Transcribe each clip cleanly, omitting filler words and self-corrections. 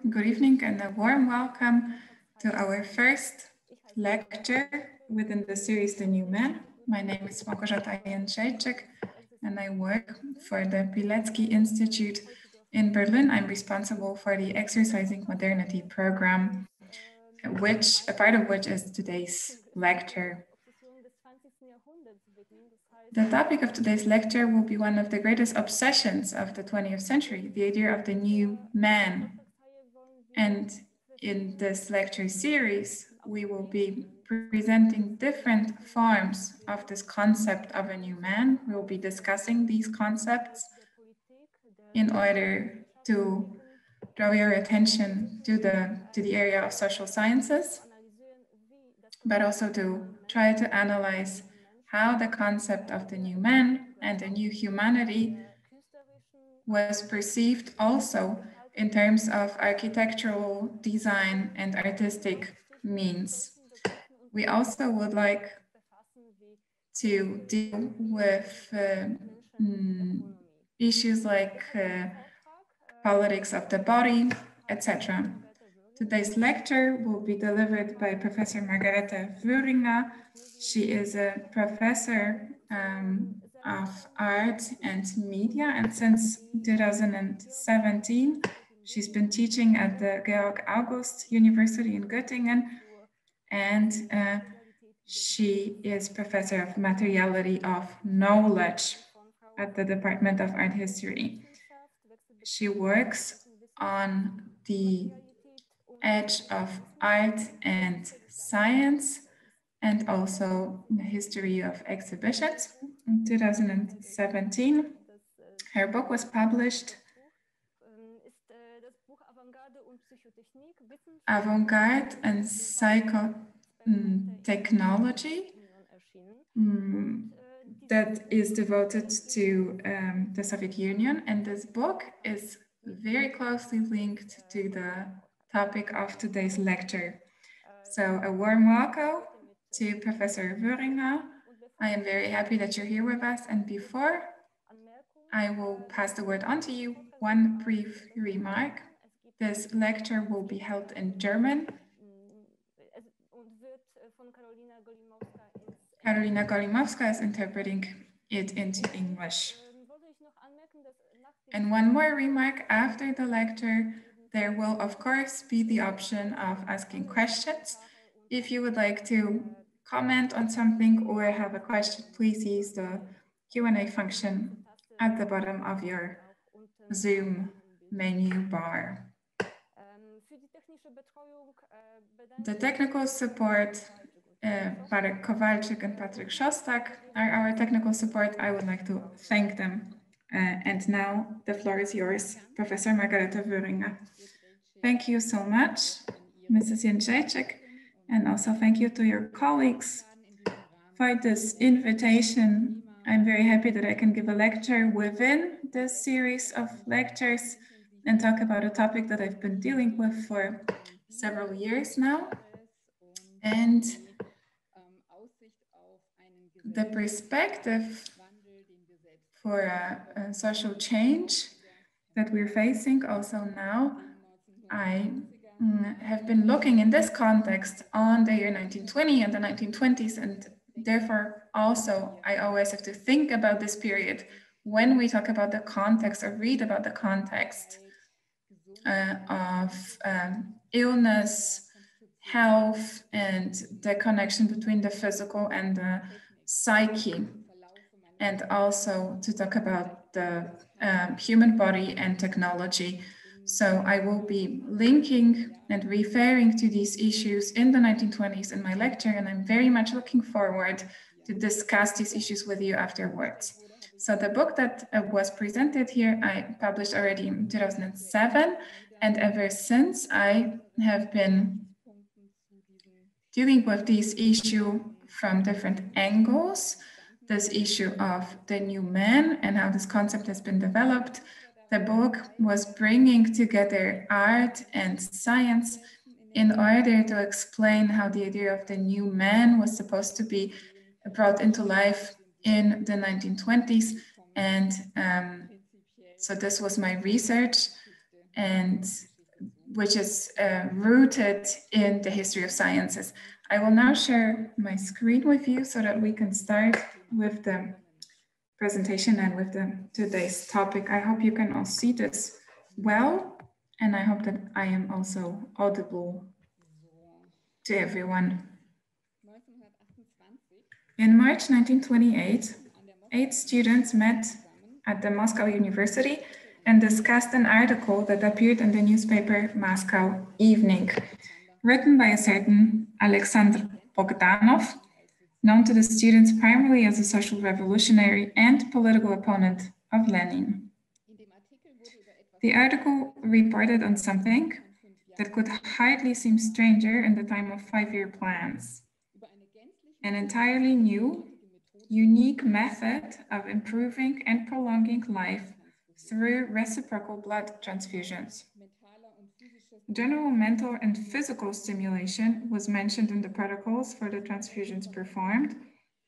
Good evening and a warm welcome to our first lecture within the series The New Man. My name is Margarete Vöhringer and I work for the Pilecki-Institut in Berlin. I'm responsible for the Exercising Modernity program, a part of which is today's lecture. The topic of today's lecture will be one of the greatest obsessions of the 20th century, the idea of the new man. And in this lecture series, we will be presenting different forms of this concept of a new man. We will be discussing these concepts in order to draw your attention to the area of social sciences, but also to try to analyze how the concept of the new man and the new humanity was perceived also in terms of architectural design and artistic means. We also would like to deal with issues like politics of the body, etc. Today's lecture will be delivered by Professor Margarete Vöhringer. She is a professor of art and media, and since 2017, she's been teaching at the Georg-August-Universität in Göttingen, and she is professor of Materiality of Knowledge at the Department of Art History. She works on the edge of art and science, and also the history of exhibitions. In 2017, her book was published, Avant-garde and Psychotechnology, that is devoted to the Soviet Union. And this book is very closely linked to the topic of today's lecture. So a warm welcome to Professor Vöhringer. I am very happy that you're here with us. And before I will pass the word on to you, one brief remark. This lecture will be held in German. Karolina Golimowska is interpreting it into English. And one more remark, after the lecture, there will, of course, be the option of asking questions. If you would like to comment on something or have a question, please use the Q&A function at the bottom of your Zoom menu bar. The technical support, Marek Kowalczyk and Patryk Szostak are our technical support. I would like to thank them. And now the floor is yours, Professor Margarete Vöhringer. Thank you so much, Mrs. Jędrzejczyk, and also thank you to your colleagues for this invitation. I'm very happy that I can give a lecture within this series of lectures and talk about a topic that I've been dealing with for several years now. And the perspective for a social change that we're facing also now, I have been looking in this context on the year 1920 and the 1920s, and therefore also I always have to think about this period when we talk about the context or read about the context of illness, health, and the connection between the physical and the psyche, and also to talk about the human body and technology. So I will be linking and referring to these issues in the 1920s in my lecture, and I'm very much looking forward to discuss these issues with you afterwards. So the book that was presented here, I published already in 2007, and ever since I have been dealing with this issue from different angles, this issue of the new man and how this concept has been developed. The book was bringing together art and science in order to explain how the idea of the new man was supposed to be brought into life in the 1920s. And so this was my research, and which is rooted in the history of sciences. I will now share my screen with you so that we can start with the presentation and with today's topic. I hope you can all see this well, and I hope that I am also audible to everyone. In March 1928, 8 students met at the Moscow University and discussed an article that appeared in the newspaper Moscow Evening, written by a certain Alexander Bogdanov, known to the students primarily as a social revolutionary and political opponent of Lenin. The article reported on something that could hardly seem stranger in the time of 5-year plans: an entirely new, unique method of improving and prolonging life through reciprocal blood transfusions. General mental and physical stimulation was mentioned in the protocols for the transfusions performed,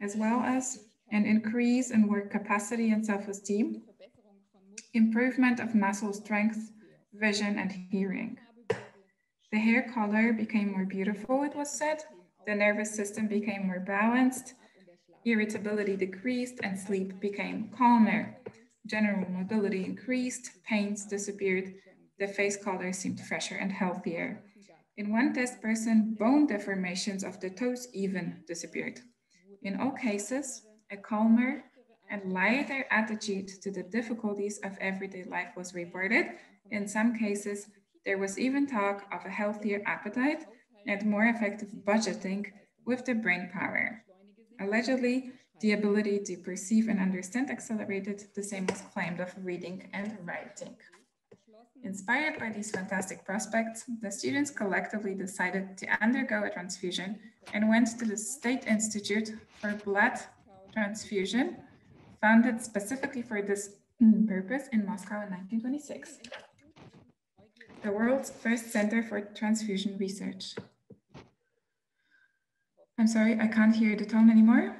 as well as an increase in work capacity and self-esteem, improvement of muscle strength, vision, and hearing. The hair color became more beautiful, it was said. The nervous system became more balanced. Irritability decreased and sleep became calmer. General mobility increased, pains disappeared. The face color seemed fresher and healthier. In one test person, bone deformations of the toes even disappeared. In all cases, a calmer and lighter attitude to the difficulties of everyday life was reported. In some cases, there was even talk of a healthier appetite and more effective budgeting with the brain power. Allegedly, the ability to perceive and understand accelerated. The same was claimed of reading and writing. Inspired by these fantastic prospects, the students collectively decided to undergo a transfusion and went to the State Institute for Blood Transfusion, founded specifically for this purpose in Moscow in 1926. The world's first center for transfusion research. I'm sorry, I can't hear the tone anymore.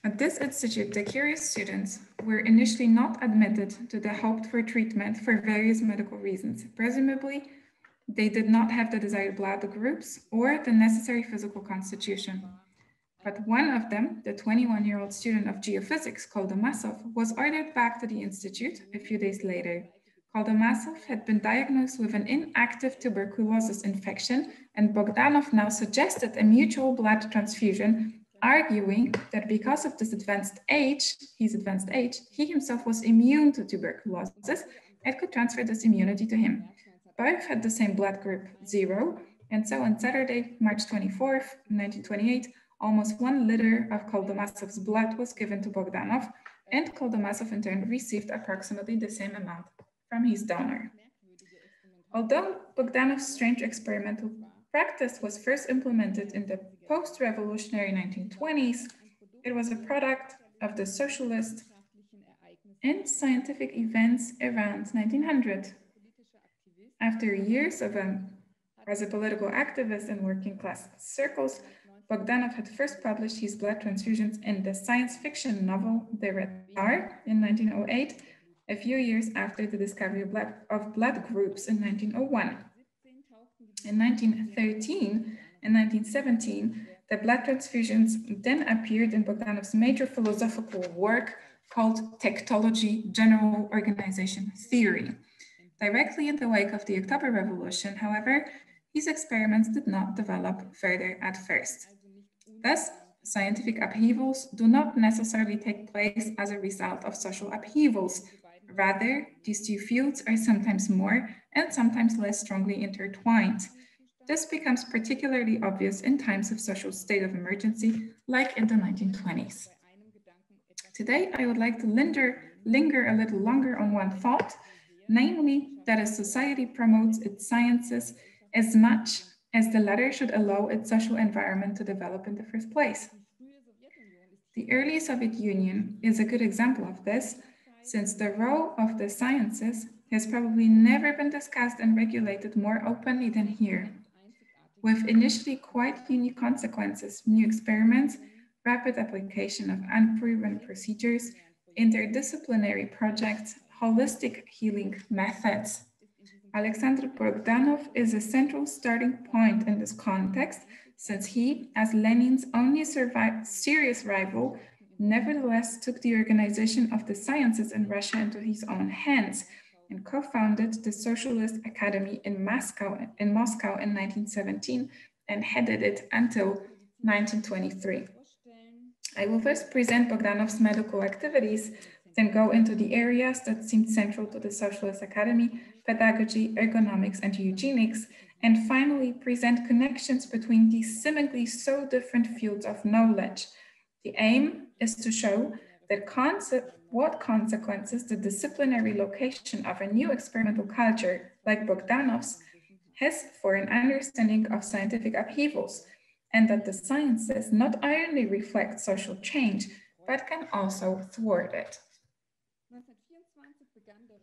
At this institute, the curious students were initially not admitted to the hoped-for treatment for various medical reasons. Presumably, they did not have the desired blood groups or the necessary physical constitution. But one of them, the 21-year-old student of geophysics, Koldomasov, was ordered back to the institute a few days later. Koldomasov had been diagnosed with an inactive tuberculosis infection, and Bogdanov now suggested a mutual blood transfusion, arguing that because of his advanced age, he himself was immune to tuberculosis and could transfer this immunity to him. Both had the same blood group 0, and so on Saturday, March 24th, 1928, almost 1 liter of Koldomasov's blood was given to Bogdanov, and Koldomasov in turn received approximately the same amount from his donor. Although Bogdanov's strange experimental practice was first implemented in the post-revolutionary 1920s, it was a product of the socialist and scientific events around 1900. After years as a political activist in working class circles, Bogdanov had first published his blood transfusions in the science fiction novel The Red Star in 1908, a few years after the discovery of blood groups in 1901. In 1913 and 1917, the blood transfusions then appeared in Bogdanov's major philosophical work called Techtology, General Organization Theory. Directly in the wake of the October Revolution, however, his experiments did not develop further at first. Thus, scientific upheavals do not necessarily take place as a result of social upheavals. Rather, these two fields are sometimes more and sometimes less strongly intertwined. This becomes particularly obvious in times of social state of emergency, like in the 1920s. Today, I would like to linger a little longer on one thought, namely that a society promotes its sciences as much as the latter should allow its social environment to develop in the first place. The early Soviet Union is a good example of this, since the role of the sciences has probably never been discussed and regulated more openly than here. With initially quite unique consequences, new experiments, rapid application of unproven procedures, interdisciplinary projects, holistic healing methods. Alexander Bogdanov is a central starting point in this context, since he, as Lenin's only serious rival, nevertheless took the organization of the sciences in Russia into his own hands and co-founded the Socialist Academy in Moscow in 1917 and headed it until 1923. I will first present Bogdanov's medical activities, then go into the areas that seemed central to the Socialist Academy: pedagogy, ergonomics, and eugenics, and finally present connections between these seemingly so different fields of knowledge. The aim is to show that what consequences the disciplinary location of a new experimental culture like Bogdanov's has for an understanding of scientific upheavals, and that the sciences not only reflect social change, but can also thwart it.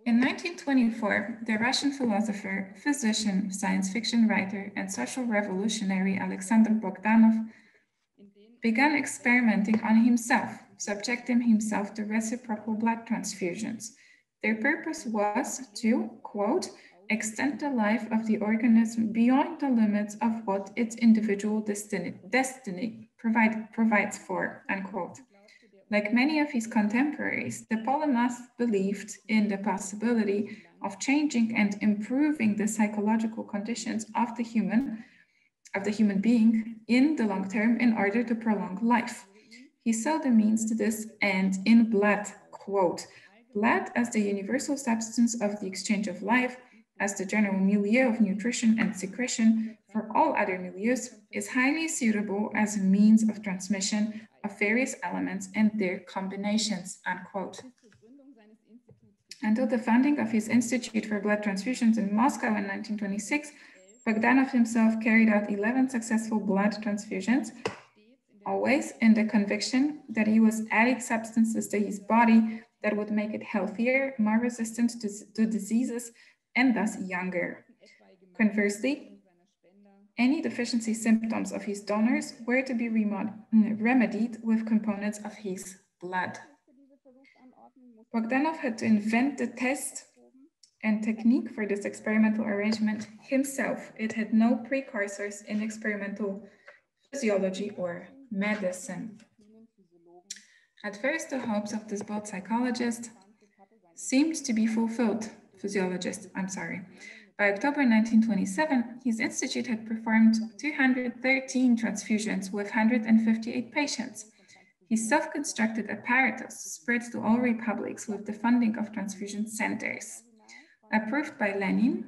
In 1924, the Russian philosopher, physician, science fiction writer, and social revolutionary Alexander Bogdanov began experimenting on himself, subjecting himself to reciprocal blood transfusions. Their purpose was to, quote, extend the life of the organism beyond the limits of what its individual destiny provides for, unquote. Like many of his contemporaries, the polymath believed in the possibility of changing and improving the psychological conditions of the human being in the long term in order to prolong life. He saw the means to this end in blood, quote, blood as the universal substance of the exchange of life, as the general milieu of nutrition and secretion for all other milieus, is highly suitable as a means of transmission of various elements and their combinations, unquote. Until the founding of his Institute for Blood Transfusions in Moscow in 1926, Bogdanov himself carried out 11 successful blood transfusions, always in the conviction that he was adding substances to his body that would make it healthier, more resistant to diseases, and thus younger. Conversely, any deficiency symptoms of his donors were to be remedied with components of his blood. Bogdanov had to invent the test and technique for this experimental arrangement himself. It had no precursors in experimental physiology or medicine. At first, the hopes of this bold psychologist seemed to be fulfilled. By October 1927, his institute had performed 213 transfusions with 158 patients. His self-constructed apparatus spread to all republics with the funding of transfusion centers. Approved by Lenin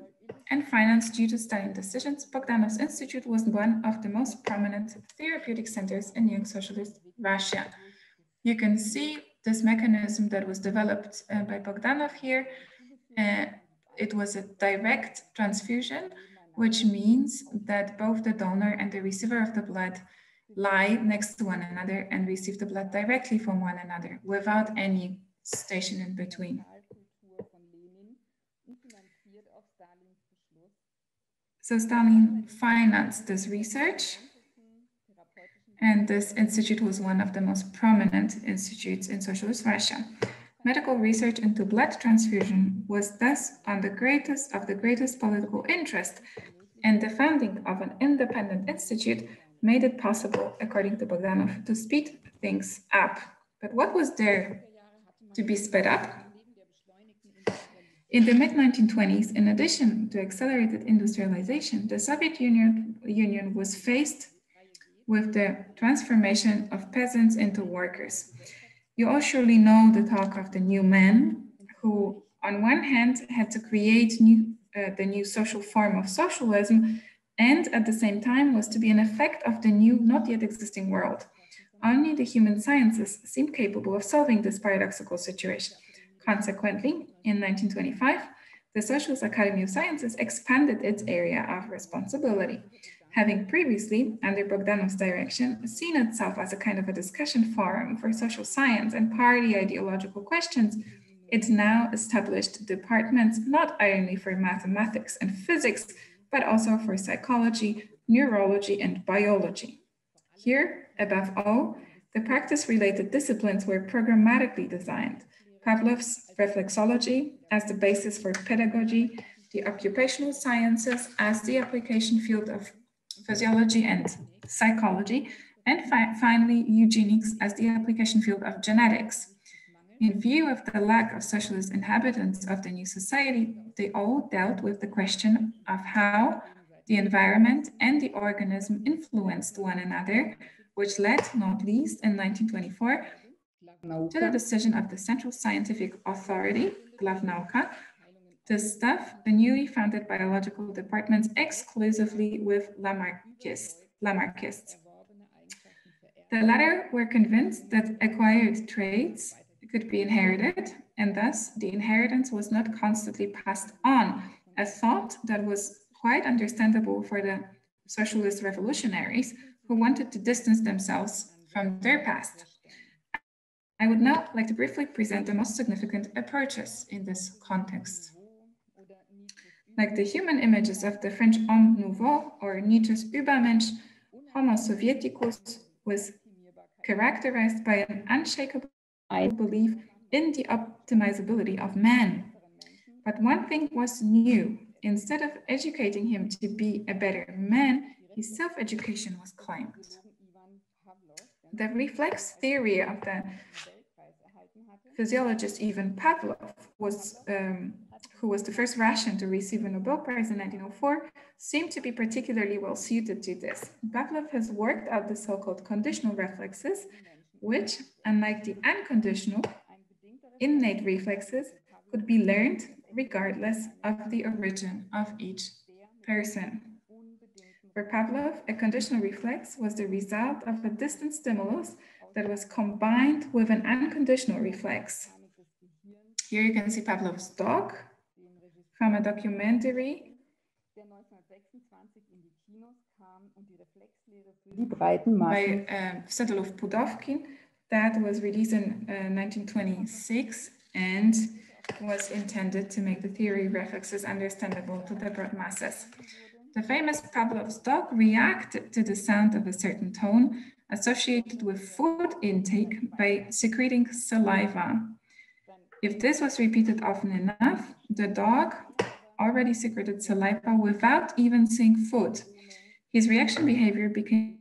and financed due to Stalin decisions, Bogdanov's institute was one of the most prominent therapeutic centers in young socialist Russia. You can see this mechanism that was developed by Bogdanov here. It was a direct transfusion, which means that both the donor and the receiver of the blood lie next to one another and receive the blood directly from one another without any station in between. So Stalin financed this research, and this institute was one of the most prominent institutes in socialist Russia. Medical research into blood transfusion was thus on the greatest political interest, and the founding of an independent institute made it possible, according to Bogdanov, to speed things up. But what was there to be sped up? In the mid-1920s, in addition to accelerated industrialization, the Soviet Union was faced with the transformation of peasants into workers. You all surely know the talk of the new men, who on one hand had to create the new social form of socialism, and at the same time was to be an effect of the new, not yet existing world. Only the human sciences seemed capable of solving this paradoxical situation. Consequently, in 1925, the Socialist Academy of Sciences expanded its area of responsibility. Having previously, under Bogdanov's direction, seen itself as a kind of a discussion forum for social science and party ideological questions, it now established departments not only for mathematics and physics, but also for psychology, neurology, and biology. Here, above all, the practice-related disciplines were programmatically designed. Pavlov's reflexology as the basis for pedagogy, the occupational sciences as the application field of physiology and psychology, and finally, eugenics as the application field of genetics. In view of the lack of socialist inhabitants of the new society, they all dealt with the question of how the environment and the organism influenced one another, which led, not least in 1924, to the decision of the Central Scientific Authority, Glavnauka, to staff the newly founded biological departments exclusively with Lamarckists. The latter were convinced that acquired traits could be inherited, and thus the inheritance was not constantly passed on, a thought that was quite understandable for the socialist revolutionaries who wanted to distance themselves from their past. I would now like to briefly present the most significant approaches in this context. Like the human images of the French Homme Nouveau or Nietzsche's Übermensch, Homo Sovieticus was characterized by an unshakable belief in the optimizability of man. But one thing was new. Instead of educating him to be a better man, his self-education was claimed. The reflex theory of the physiologist Ivan Pavlov, who was the first Russian to receive a Nobel Prize in 1904, seemed to be particularly well suited to this. Pavlov has worked out the so-called conditional reflexes, which, unlike the unconditional, innate reflexes, could be learned regardless of the origin of each person. For Pavlov, a conditional reflex was the result of a distant stimulus that was combined with an unconditional reflex. Here you can see Pavlov's dog from a documentary by Sedlov Pudovkin that was released in 1926 and was intended to make the theory of reflexes understandable to the broad masses. The famous Pavlov's dog reacted to the sound of a certain tone associated with food intake by secreting saliva. If this was repeated often enough, the dog already secreted saliva without even seeing food. His reaction behavior became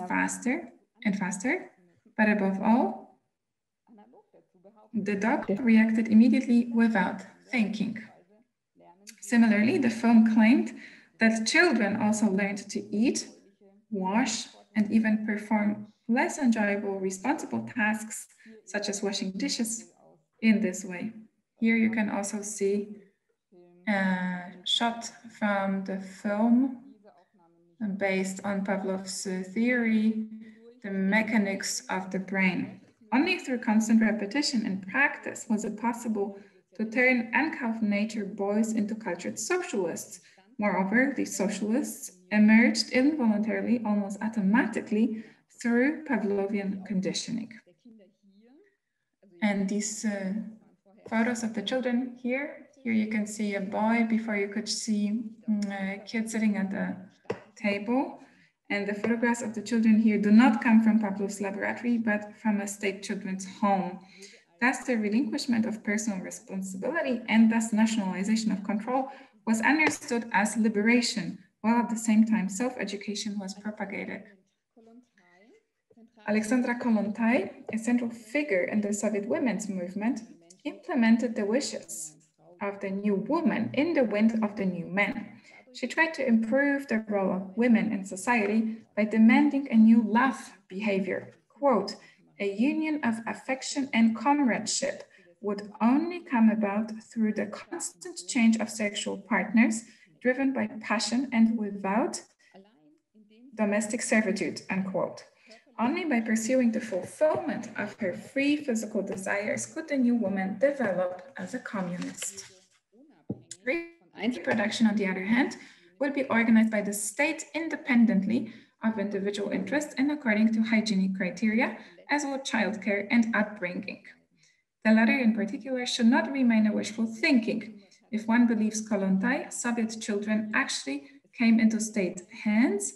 faster and faster, but above all, the dog reacted immediately without thinking. Similarly, the film claimed that children also learned to eat, wash, and even perform less enjoyable responsible tasks, such as washing dishes, in this way. Here you can also see a shot from the film based on Pavlov's theory, the mechanics of the brain. Only through constant repetition and practice was it possible to turn uncouth nature boys into cultured socialists. Moreover, these socialists emerged involuntarily, almost automatically, through Pavlovian conditioning. And these photos of the children here you can see a boy before you could see a kid sitting at the table. And the photographs of the children here do not come from Pavlov's laboratory, but from a state children's home. Thus, the relinquishment of personal responsibility and thus nationalization of control was understood as liberation, while at the same time self-education was propagated. Alexandra Kollontai, a central figure in the Soviet women's movement, implemented the wishes of the new woman in the wind of the new men. She tried to improve the role of women in society by demanding a new love behavior. Quote, a union of affection and comradeship would only come about through the constant change of sexual partners driven by passion and without domestic servitude, unquote. Only by pursuing the fulfillment of her free physical desires could the new woman develop as a communist. Reproduction, on the other hand, would be organized by the state independently of individual interests and according to hygienic criteria, as well as childcare and upbringing. The latter in particular should not remain a wishful thinking. If one believes Kollontai, Soviet children actually came into state hands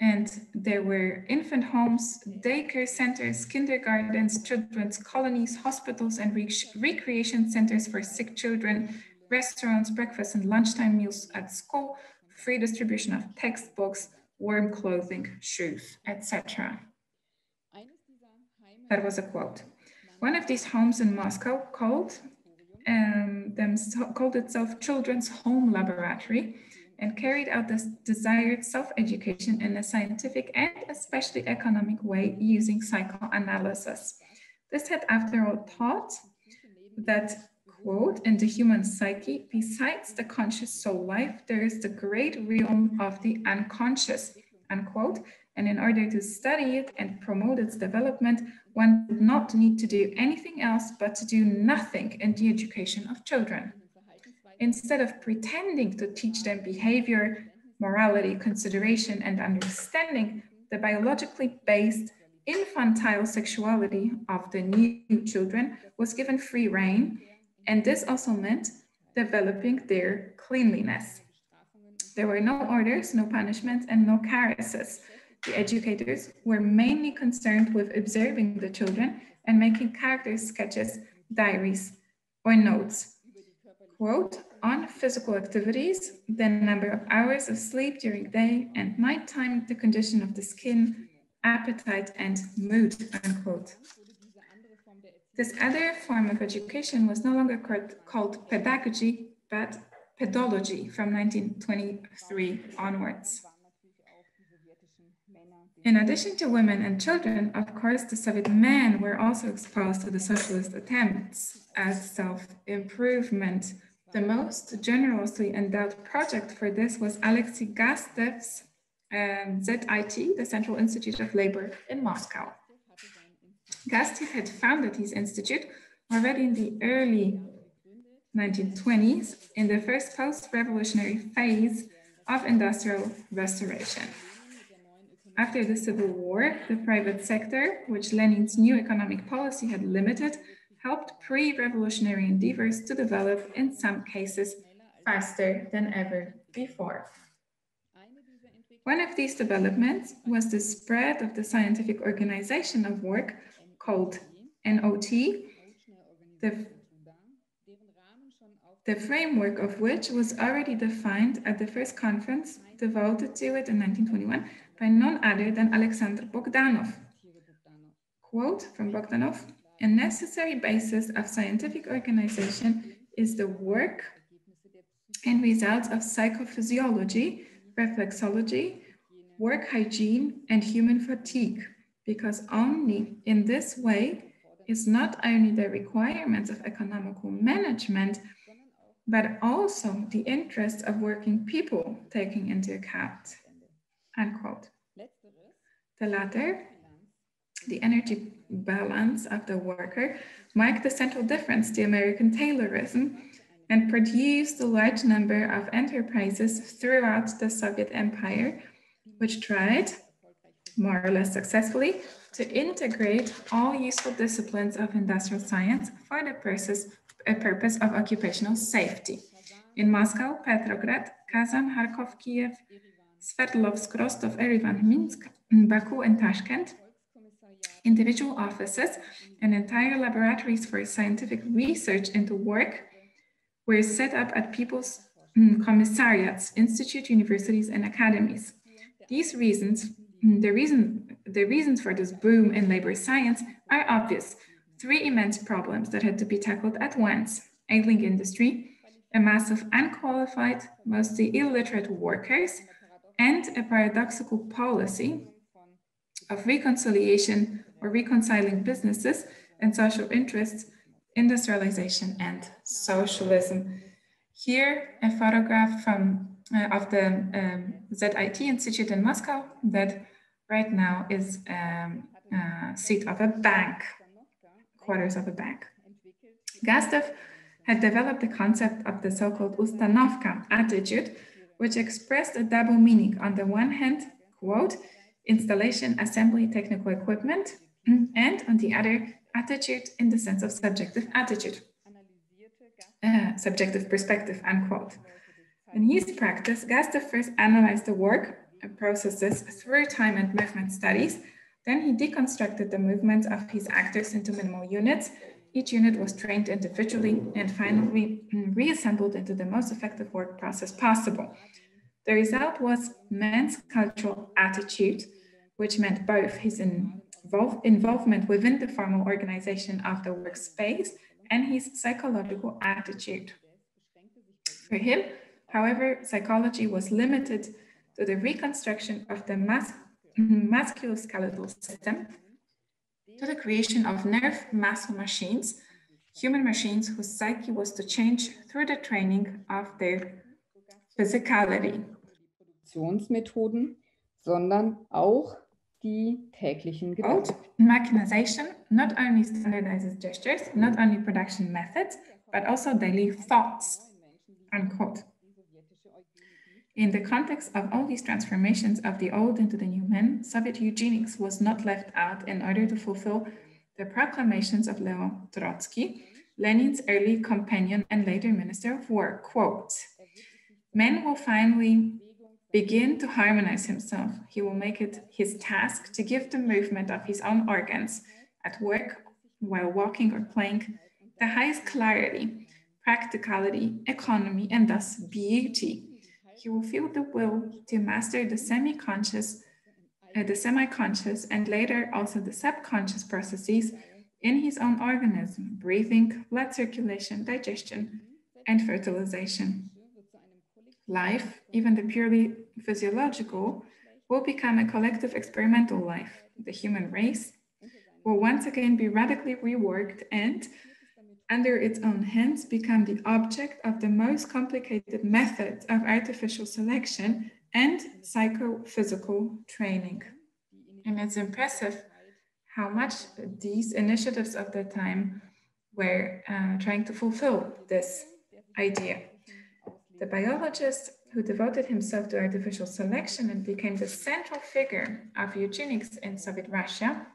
And there were infant homes, daycare centers, kindergartens, children's colonies, hospitals, and recreation centers for sick children, restaurants, breakfast and lunchtime meals at school, free distribution of textbooks, warm clothing, shoes, etc. That was a quote. One of these homes in Moscow called itself Children's Home Laboratory and carried out this desired self-education in a scientific and especially economic way using psychoanalysis. This had, after all, taught that, quote, in the human psyche, besides the conscious soul life, there is the great realm of the unconscious, unquote, and in order to study it and promote its development, one did not need to do anything else but to do nothing in the education of children. Instead of pretending to teach them behavior, morality, consideration, and understanding, the biologically based infantile sexuality of the new children was given free rein, and this also meant developing their cleanliness. There were no orders, no punishments, and no caresses. The educators were mainly concerned with observing the children and making character sketches, diaries, or notes. Quote, on physical activities, the number of hours of sleep during day and nighttime, the condition of the skin, appetite, and mood, unquote. This other form of education was no longer called pedagogy, but pedology from 1923 onwards. In addition to women and children, of course, the Soviet men were also exposed to the socialist attempts at self-improvement. The most generously endowed project for this was Alexei Gastev's ZIT, the Central Institute of Labor in Moscow. Gastev had founded his institute already in the early 1920s, in the first post-revolutionary phase of industrial restoration. After the Civil War, the private sector, which Lenin's new economic policy had limited, helped pre-revolutionary endeavors to develop, in some cases, faster than ever before. One of these developments was the spread of the scientific organization of work called NOT, the framework of which was already defined at the first conference devoted to it in 1921 by none other than Alexander Bogdanov. Quote from Bogdanov, a necessary basis of scientific organization is the work and results of psychophysiology, reflexology, work hygiene, and human fatigue, because only in this way is not only the requirements of economical management, but also the interests of working people taken into account, unquote. The latter, the energy balance of the worker, marked the central difference to American Taylorism and produced a large number of enterprises throughout the Soviet Empire, which tried, more or less successfully, to integrate all useful disciplines of industrial science for the purpose of occupational safety. In Moscow, Petrograd, Kazan, Kharkov, Kiev, Sverdlovsk, Rostov, Erivan, Minsk, Baku, and Tashkent, individual offices and entire laboratories for scientific research into work were set up at people's commissariats, institutes, universities, and academies. These reasons, the reasons for this boom in labor science are obvious. Three immense problems that had to be tackled at once: ailing industry, a mass of unqualified, mostly illiterate workers, and a paradoxical policy of reconciliation or reconciling businesses and social interests, industrialization, and socialism. Here, a photograph from of the ZIT Institute in Moscow that right now is seat of a bank, quarters of a bank. Gastev had developed the concept of the so-called ustanovka attitude, which expressed a double meaning. On the one hand, quote, installation, assembly, technical equipment, and on the other, attitude in the sense of subjective attitude, subjective perspective, unquote. In his practice, Gastev first analyzed the work processes through time and movement studies. Then he deconstructed the movements of his actors into minimal units. Each unit was trained individually and finally reassembled into the most effective work process possible. The result was man's cultural attitude, which meant both his involvement within the formal organization of the workspace and his psychological attitude. For him, however, psychology was limited to the reconstruction of the musculoskeletal system, to the creation of nerve muscle machines, human machines whose psyche was to change through the training of their physicality. Produktionsmethoden, sondern auch die täglichen Gedanken. Mechanization not only standardizes gestures, not only production methods, but also daily thoughts, unquote. In the context of all these transformations of the old into the new men, Soviet eugenics was not left out in order to fulfill the proclamations of Leo Trotsky, Lenin's early companion and later Minister of War, quote, "Man will finally begin to harmonize himself. He will make it his task to give the movement of his own organs at work, while walking or playing, the highest clarity, practicality, economy, and thus beauty. He will feel the will to master the semi-conscious and later also the subconscious processes in his own organism, breathing, blood circulation, digestion, and fertilization. Life, even the purely physiological, will become a collective experimental life. The human race will once again be radically reworked and, under its own hands, become the object of the most complicated methods of artificial selection and psychophysical training." And it's impressive how much these initiatives of the time were trying to fulfill this idea. The biologist who devoted himself to artificial selection and became the central figure of eugenics in Soviet Russia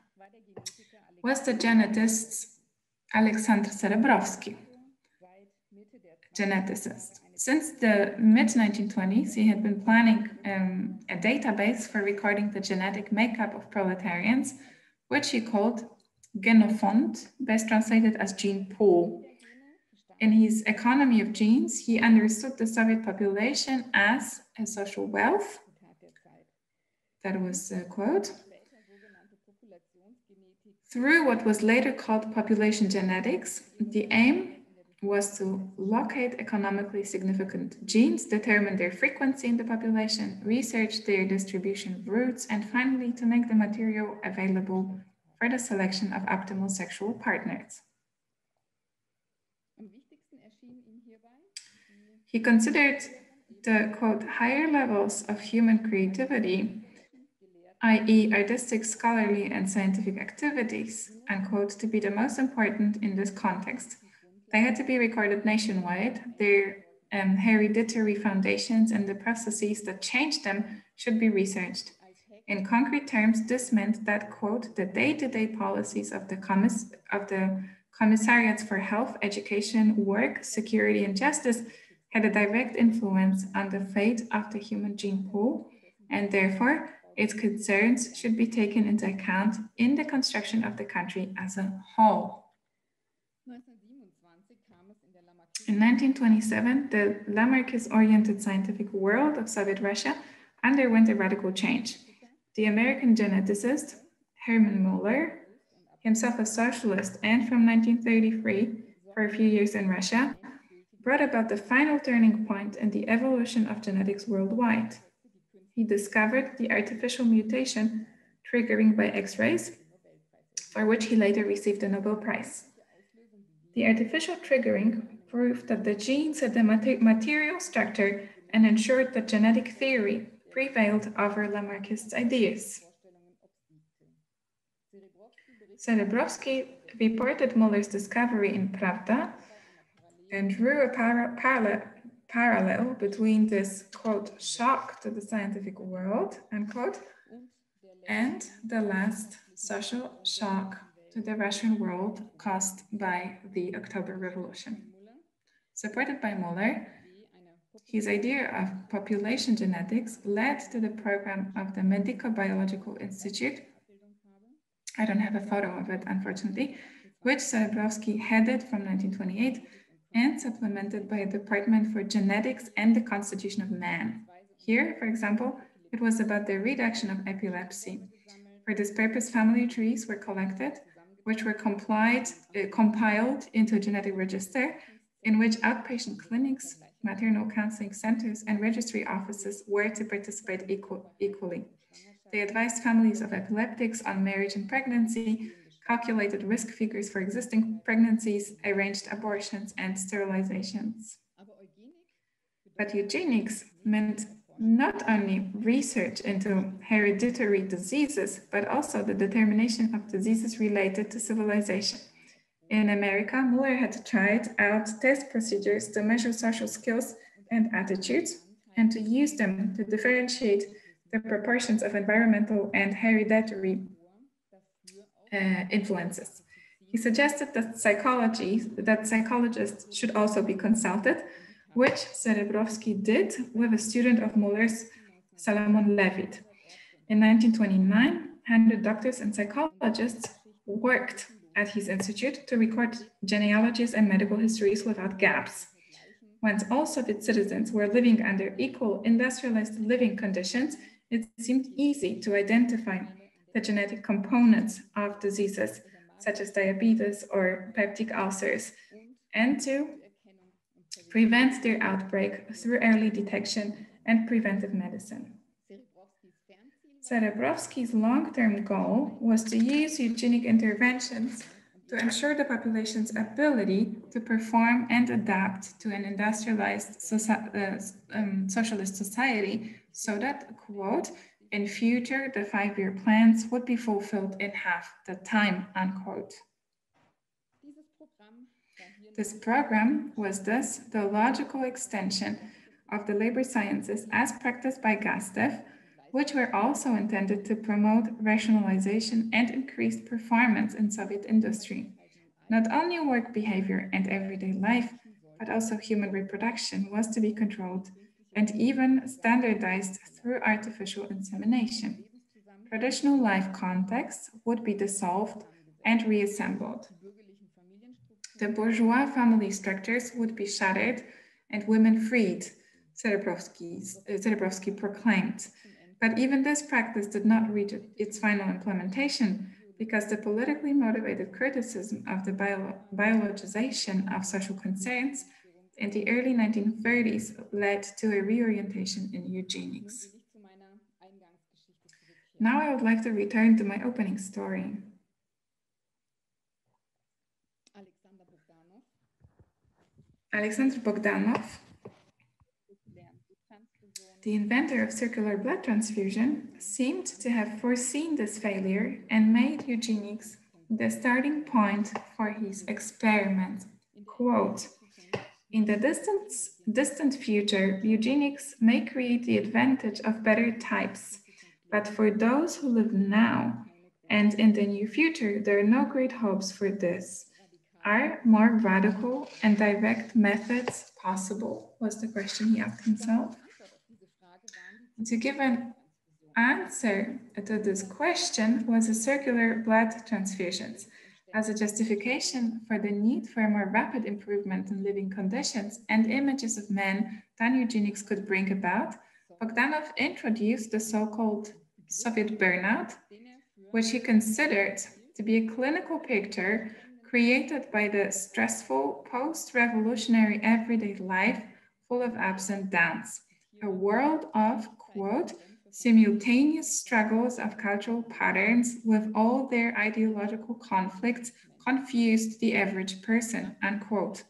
was the geneticist Alexander Serebrovsky, geneticist. Since the mid-1920s, he had been planning a database for recording the genetic makeup of proletarians, which he called Genofond, best translated as gene pool. In his economy of genes, he understood the Soviet population as a social wealth. That was a quote. Through what was later called population genetics, the aim was to locate economically significant genes, determine their frequency in the population, research their distribution routes, and finally to make the material available for the selection of optimal sexual partners. He considered the, quote, higher levels of human creativity, i.e. artistic, scholarly, and scientific activities, unquote, to be the most important in this context. They had to be recorded nationwide. Their hereditary foundations and the processes that changed them should be researched. In concrete terms, this meant that, quote, the day-to-day policies of the commissariats for health, education, work, security, and justice had a direct influence on the fate of the human gene pool, and therefore its concerns should be taken into account in the construction of the country as a whole. In 1927, the Lamarckist-oriented scientific world of Soviet Russia underwent a radical change. The American geneticist Hermann Muller, himself a socialist and from 1933 for a few years in Russia, brought about the final turning point in the evolution of genetics worldwide. He discovered the artificial mutation triggering by X-rays, for which he later received a Nobel Prize. The artificial triggering proved that the genes had the material structure and ensured that genetic theory prevailed over Lamarckist ideas. Serebrovsky reported Muller's discovery in Pravda and drew a parallel between this, quote, shock to the scientific world, unquote, and the last social shock to the Russian world caused by the October Revolution. Supported by Muller, His idea of population genetics led to the program of the Medico-Biological Institute. I don't have a photo of it, unfortunately, which Zerebrowski headed from 1928 and supplemented by a Department for Genetics and the Constitution of Man. Here, for example, it was about the reduction of epilepsy. For this purpose, family trees were collected, which were compiled into a genetic register in which outpatient clinics, maternal counseling centers, and registry offices were to participate equally. They advised families of epileptics on marriage and pregnancy, calculated risk figures for existing pregnancies, arranged abortions and sterilizations. But eugenics meant not only research into hereditary diseases, but also the determination of diseases related to civilization. In America, Muller had tried out test procedures to measure social skills and attitudes and to use them to differentiate the proportions of environmental and hereditary influences. He suggested that psychologists should also be consulted, which Zerebrowski did with a student of Muller's, Salomon Levitt. In 1929, 100 doctors and psychologists worked at his institute to record genealogies and medical histories without gaps. Once all Soviet citizens were living under equal industrialized living conditions, it seemed easy to identify the genetic components of diseases such as diabetes or peptic ulcers, and to prevent their outbreak through early detection and preventive medicine. Zerebrowski's long-term goal was to use eugenic interventions to ensure the population's ability to perform and adapt to an industrialized socialist society so that, quote, in future, the 5-year plans would be fulfilled in half the time, unquote. This program was thus the logical extension of the labor sciences as practiced by Gastev, which were also intended to promote rationalization and increased performance in Soviet industry. Not only work behavior and everyday life, but also human reproduction was to be controlled and even standardized through artificial insemination. Traditional life contexts would be dissolved and reassembled. The bourgeois family structures would be shattered and women freed, Zerebrowski proclaimed. But even this practice did not reach its final implementation because the politically motivated criticism of the biologization of social concerns in the early 1930s led to a reorientation in eugenics. Now I would like to return to my opening story. Alexander Bogdanov, the inventor of circular blood transfusion, seemed to have foreseen this failure and made eugenics the starting point for his experiment. Quote, in the distant future, eugenics may create the advantage of better types, but for those who live now and in the near future, there are no great hopes for this. Are more radical and direct methods possible? Was the question he asked himself. To give an answer to this question was a circular blood transfusions as a justification for the need for a more rapid improvement in living conditions and images of men than eugenics could bring about. Bogdanov introduced the so-called Soviet burnout, which he considered to be a clinical picture created by the stressful post-revolutionary everyday life full of ups and downs, a world of, quote, simultaneous struggles of cultural patterns with all their ideological conflicts confused the average person, unquote,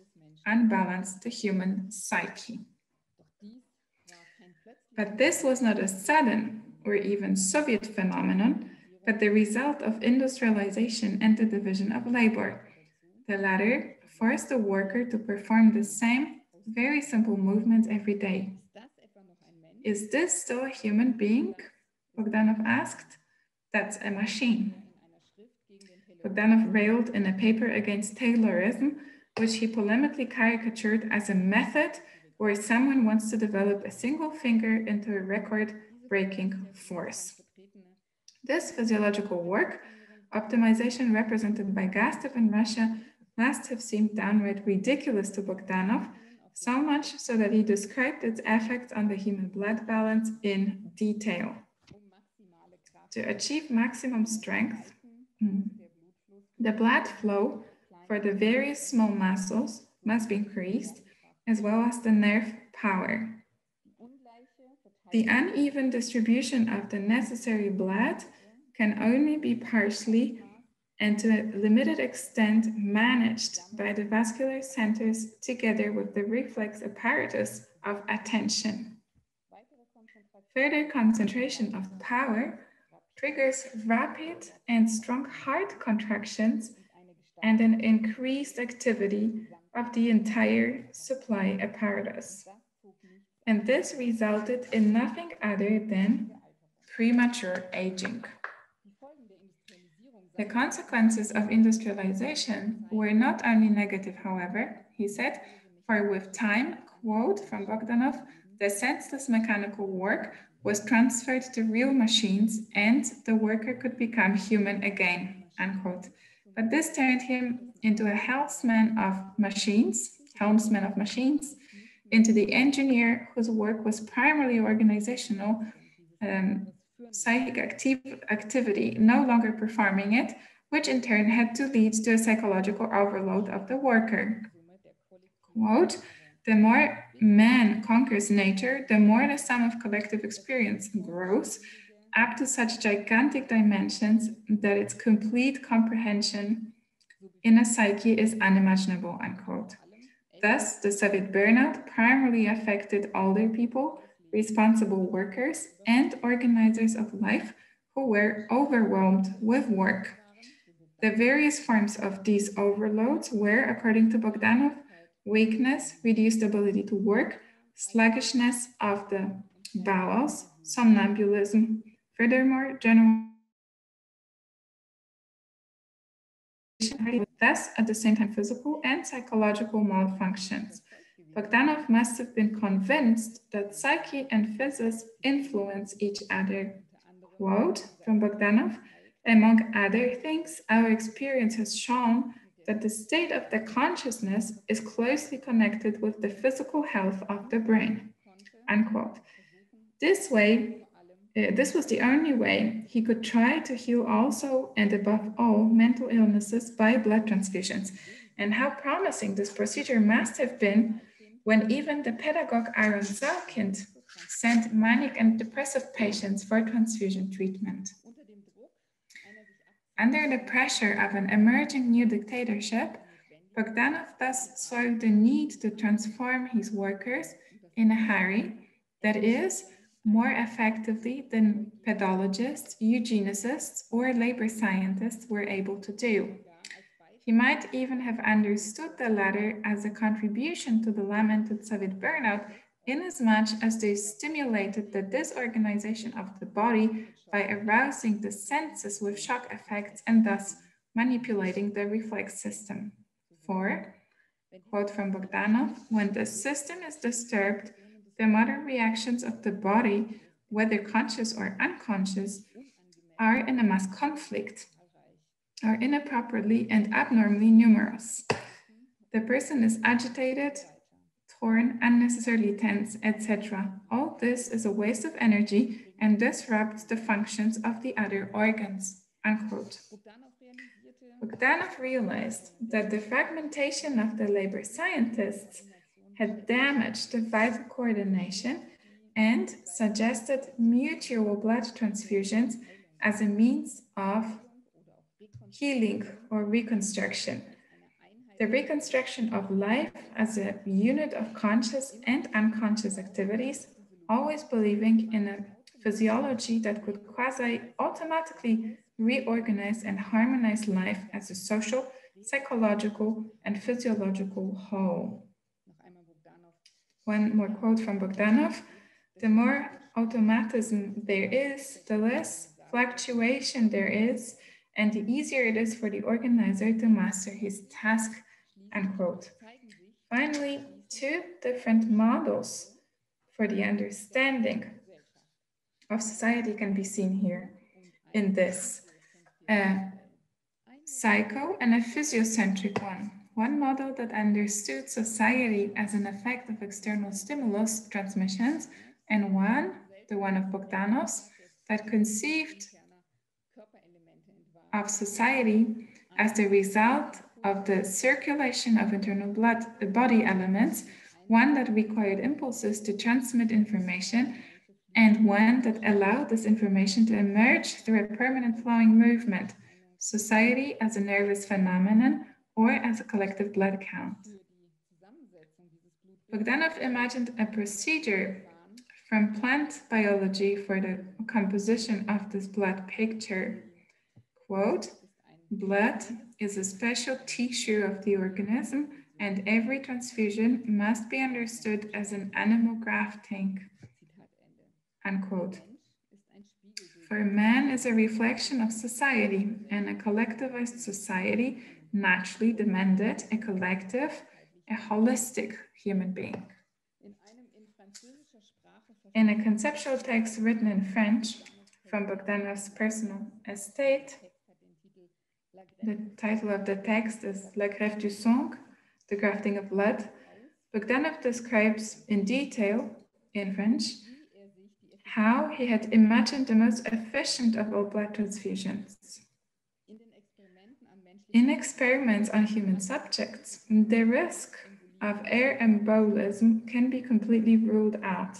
unbalanced the human psyche. But this was not a sudden or even Soviet phenomenon, but the result of industrialization and the division of labor. The latter forced the worker to perform the same very simple movement every day. Is this still a human being? Bogdanov asked. That's a machine. Bogdanov railed in a paper against Taylorism, which he polemically caricatured as a method or someone wants to develop a single finger into a record-breaking force. This physiological work, optimization represented by Gastev in Russia, must have seemed downright ridiculous to Bogdanov, so much so that he described its effects on the human blood balance in detail. To achieve maximum strength, the blood flow for the various small muscles must be increased, as well as the nerve power. The uneven distribution of the necessary blood can only be partially and to a limited extent managed by the vascular centers together with the reflex apparatus of attention. Further concentration of power triggers rapid and strong heart contractions and an increased activity of the entire supply apparatus. And this resulted in nothing other than premature aging. The consequences of industrialization were not only negative, however, he said, for with time, quote from Bogdanov, the senseless mechanical work was transferred to real machines and the worker could become human again, unquote. But this turned him into a helmsman of machines, into the engineer whose work was primarily organizational, psychic activity, no longer performing it, which in turn had to lead to a psychological overload of the worker. Quote, the more man conquers nature, the more the sum of collective experience grows up to such gigantic dimensions that its complete comprehension in a psyche is unimaginable, unquote. Thus, the Soviet burnout primarily affected older people, responsible workers, and organizers of life who were overwhelmed with work. The various forms of these overloads were, according to Bogdanov, weakness, reduced ability to work, sluggishness of the bowels, somnambulism, furthermore, general thus at the same time physical and psychological malfunctions. Bogdanov must have been convinced that psyche and physis influence each other. Quote from Bogdanov, among other things, our experience has shown that the state of the consciousness is closely connected with the physical health of the brain, unquote. This was the only way he could try to heal also and above all mental illnesses by blood transfusions. And how promising this procedure must have been when even the pedagogue Aaron Zalkind sent manic and depressive patients for transfusion treatment. Under the pressure of an emerging new dictatorship, Bogdanov thus saw the need to transform his workers in a hurry, that is, more effectively than pedologists, eugenicists, or labor scientists were able to do. He might even have understood the latter as a contribution to the lamented Soviet burnout, inasmuch as they stimulated the disorganization of the body by arousing the senses with shock effects and thus manipulating the reflex system. For, quote from Bogdanov, when the system is disturbed, the motor reactions of the body, whether conscious or unconscious, are in a mass conflict, are inappropriately and abnormally numerous. The person is agitated, torn, unnecessarily tense, etc. All this is a waste of energy and disrupts the functions of the other organs, unquote. Bogdanov realized that the fragmentation of the labor scientists had damaged the vital coordination and suggested mutual blood transfusions as a means of healing or reconstruction. The reconstruction of life as a unit of conscious and unconscious activities, always believing in a physiology that could quasi-automatically reorganize and harmonize life as a social, psychological, and physiological whole. One more quote from Bogdanov, the more automatism there is, the less fluctuation there is, and the easier it is for the organizer to master his task, unquote. Finally, two different models for the understanding of society can be seen here in this psycho and a physiocentric one. One model that understood society as an effect of external stimulus transmissions, and one, the one of Bogdanov's, that conceived of society as the result of the circulation of internal body elements, one that required impulses to transmit information, and one that allowed this information to emerge through a permanent flowing movement, society as a nervous phenomenon or as a collective blood count. Bogdanov imagined a procedure from plant biology for the composition of this blood picture. Quote, blood is a special tissue of the organism, and every transfusion must be understood as an animal grafting. Unquote. For man is a reflection of society, and a collectivized society naturally demanded a collective, a holistic human being. In a conceptual text written in French from Bogdanov's personal estate, the title of the text is La Greffe du Sang, the grafting of blood. Bogdanov describes in detail, in French, how he had imagined the most efficient of all blood transfusions. In experiments on human subjects, the risk of air embolism can be completely ruled out.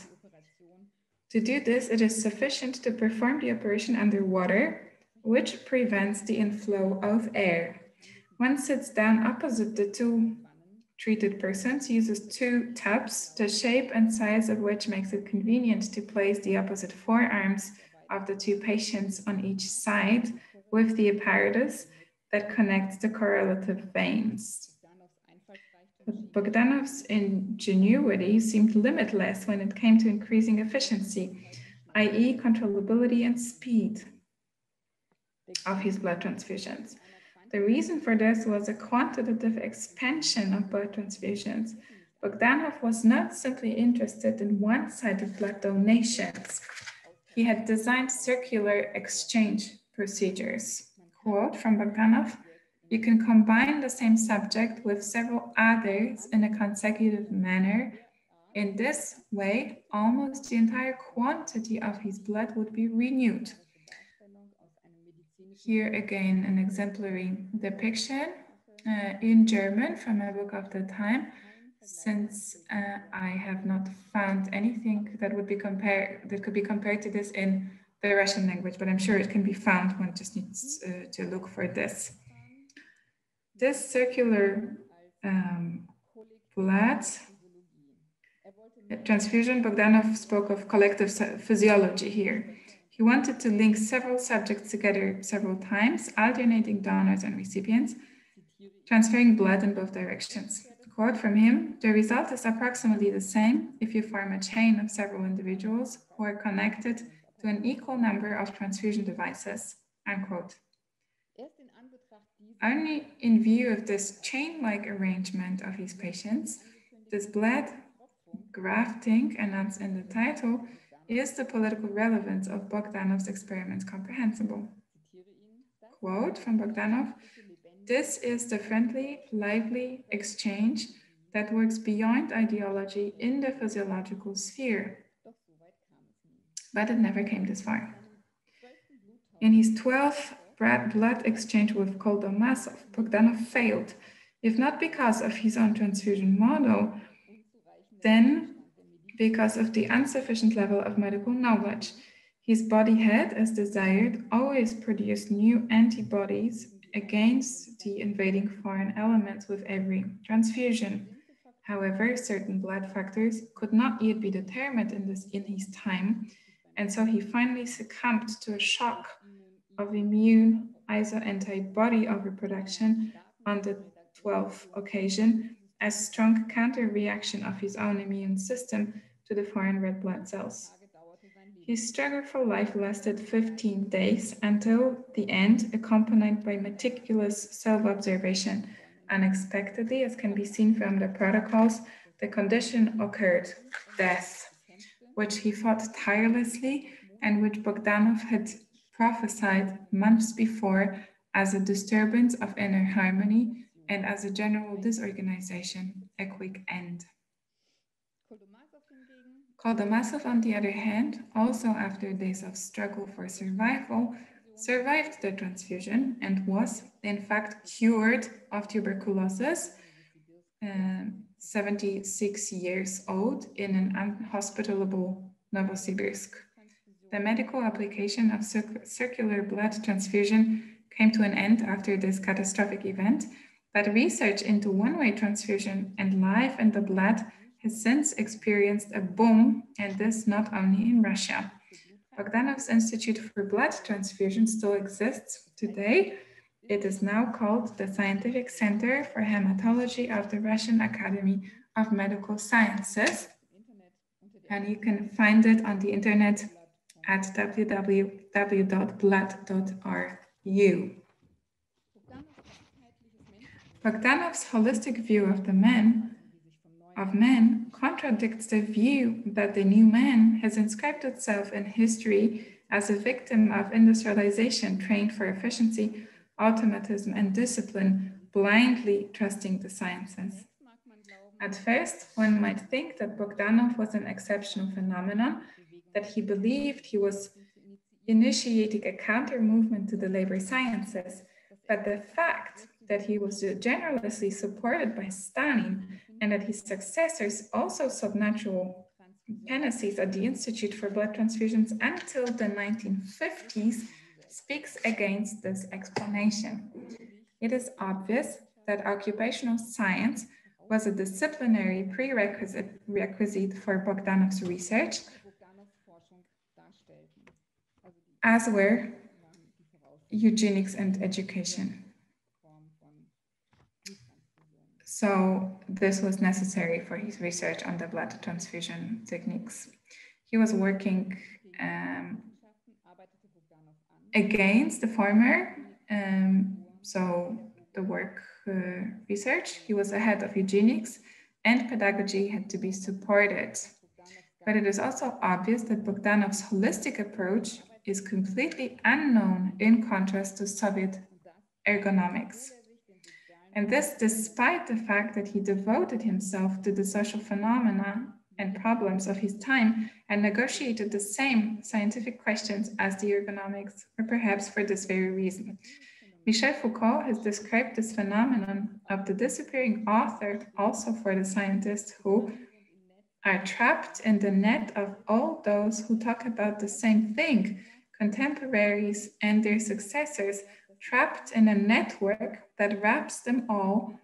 To do this, it is sufficient to perform the operation underwater, which prevents the inflow of air. One sits down opposite the two treated persons, uses two tubs, the shape and size of which makes it convenient to place the opposite forearms of the two patients on each side with the apparatus that connects the correlative veins. But Bogdanov's ingenuity seemed limitless when it came to increasing efficiency, i.e. controllability and speed of his blood transfusions. The reason for this was a quantitative expansion of blood transfusions. Bogdanov was not simply interested in one-sided blood donations. He had designed circular exchange procedures. Quote from Bogdanov, "You can combine the same subject with several others in a consecutive manner. In this way, almost the entire quantity of his blood would be renewed." Here again, an exemplary depiction in German from a book of the time, since I have not found anything that would be could be compared to this in the Russian language, but I'm sure it can be found. One just needs to look for this. This circular blood transfusion, Bogdanov spoke of collective physiology here. He wanted to link several subjects together several times, alternating donors and recipients, transferring blood in both directions. Quote from him, "The result is approximately the same if you form a chain of several individuals who are connected to an equal number of transfusion devices." Unquote. Only in view of this chain-like arrangement of his patients, this blood grafting announced in the title, is the political relevance of Bogdanov's experiments comprehensible? Quote from Bogdanov, "This is the friendly, lively exchange that works beyond ideology in the physiological sphere." But it never came this far. In his 12th blood exchange with Koldomazov, Bogdanov failed, if not because of his own transfusion model, then because of the insufficient level of medical knowledge. His body had, as desired, always produced new antibodies against the invading foreign elements with every transfusion. However, certain blood factors could not yet be determined in his time, and so he finally succumbed to a shock of immune isoantibody overproduction on the 12th occasion, a strong counter-reaction of his own immune system to the foreign red blood cells. His struggle for life lasted 15 days until the end, accompanied by meticulous self-observation. Unexpectedly, as can be seen from the protocols, the condition occurred, death, which he fought tirelessly and which Bogdanov had prophesied months before as a disturbance of inner harmony and as a general disorganization, a quick end. Koldomazov, on the other hand, also after days of struggle for survival, survived the transfusion and was, in fact, cured of tuberculosis, 76 years old, in an unhospitable Novosibirsk. The medical application of circular blood transfusion came to an end after this catastrophic event, but research into one-way transfusion and life in the blood has since experienced a boom, and this not only in Russia. Bogdanov's Institute for Blood Transfusion still exists today. It is now called the Scientific Center for Hematology of the Russian Academy of Medical Sciences, and you can find it on the internet at www.blood.ru. Bogdanov's holistic view of men contradicts the view that the new man has inscribed itself in history as a victim of industrialization trained for efficiency, automatism, and discipline, blindly trusting the sciences. At first, one might think that Bogdanov was an exceptional phenomenon, that he believed he was initiating a counter-movement to the labor sciences, but the fact that he was generously supported by Stalin and that his successors also sought natural panacea at the Institute for Blood Transfusions until the 1950s speaks against this explanation. It is obvious that occupational science was a disciplinary prerequisite for Bogdanov's research, as were eugenics and education. So this was necessary for his research on the blood transfusion techniques. He was working against the former, so the work research. He was ahead of eugenics, and pedagogy had to be supported. But it is also obvious that Bogdanov's holistic approach is completely unknown in contrast to Soviet ergonomics. And this despite the fact that he devoted himself to the social phenomena and problems of his time and negotiated the same scientific questions as the ergonomics, or perhaps for this very reason. Michel Foucault has described this phenomenon of the disappearing author also for the scientists who are trapped in the net of all those who talk about the same thing, contemporaries and their successors, trapped in a network that wraps them all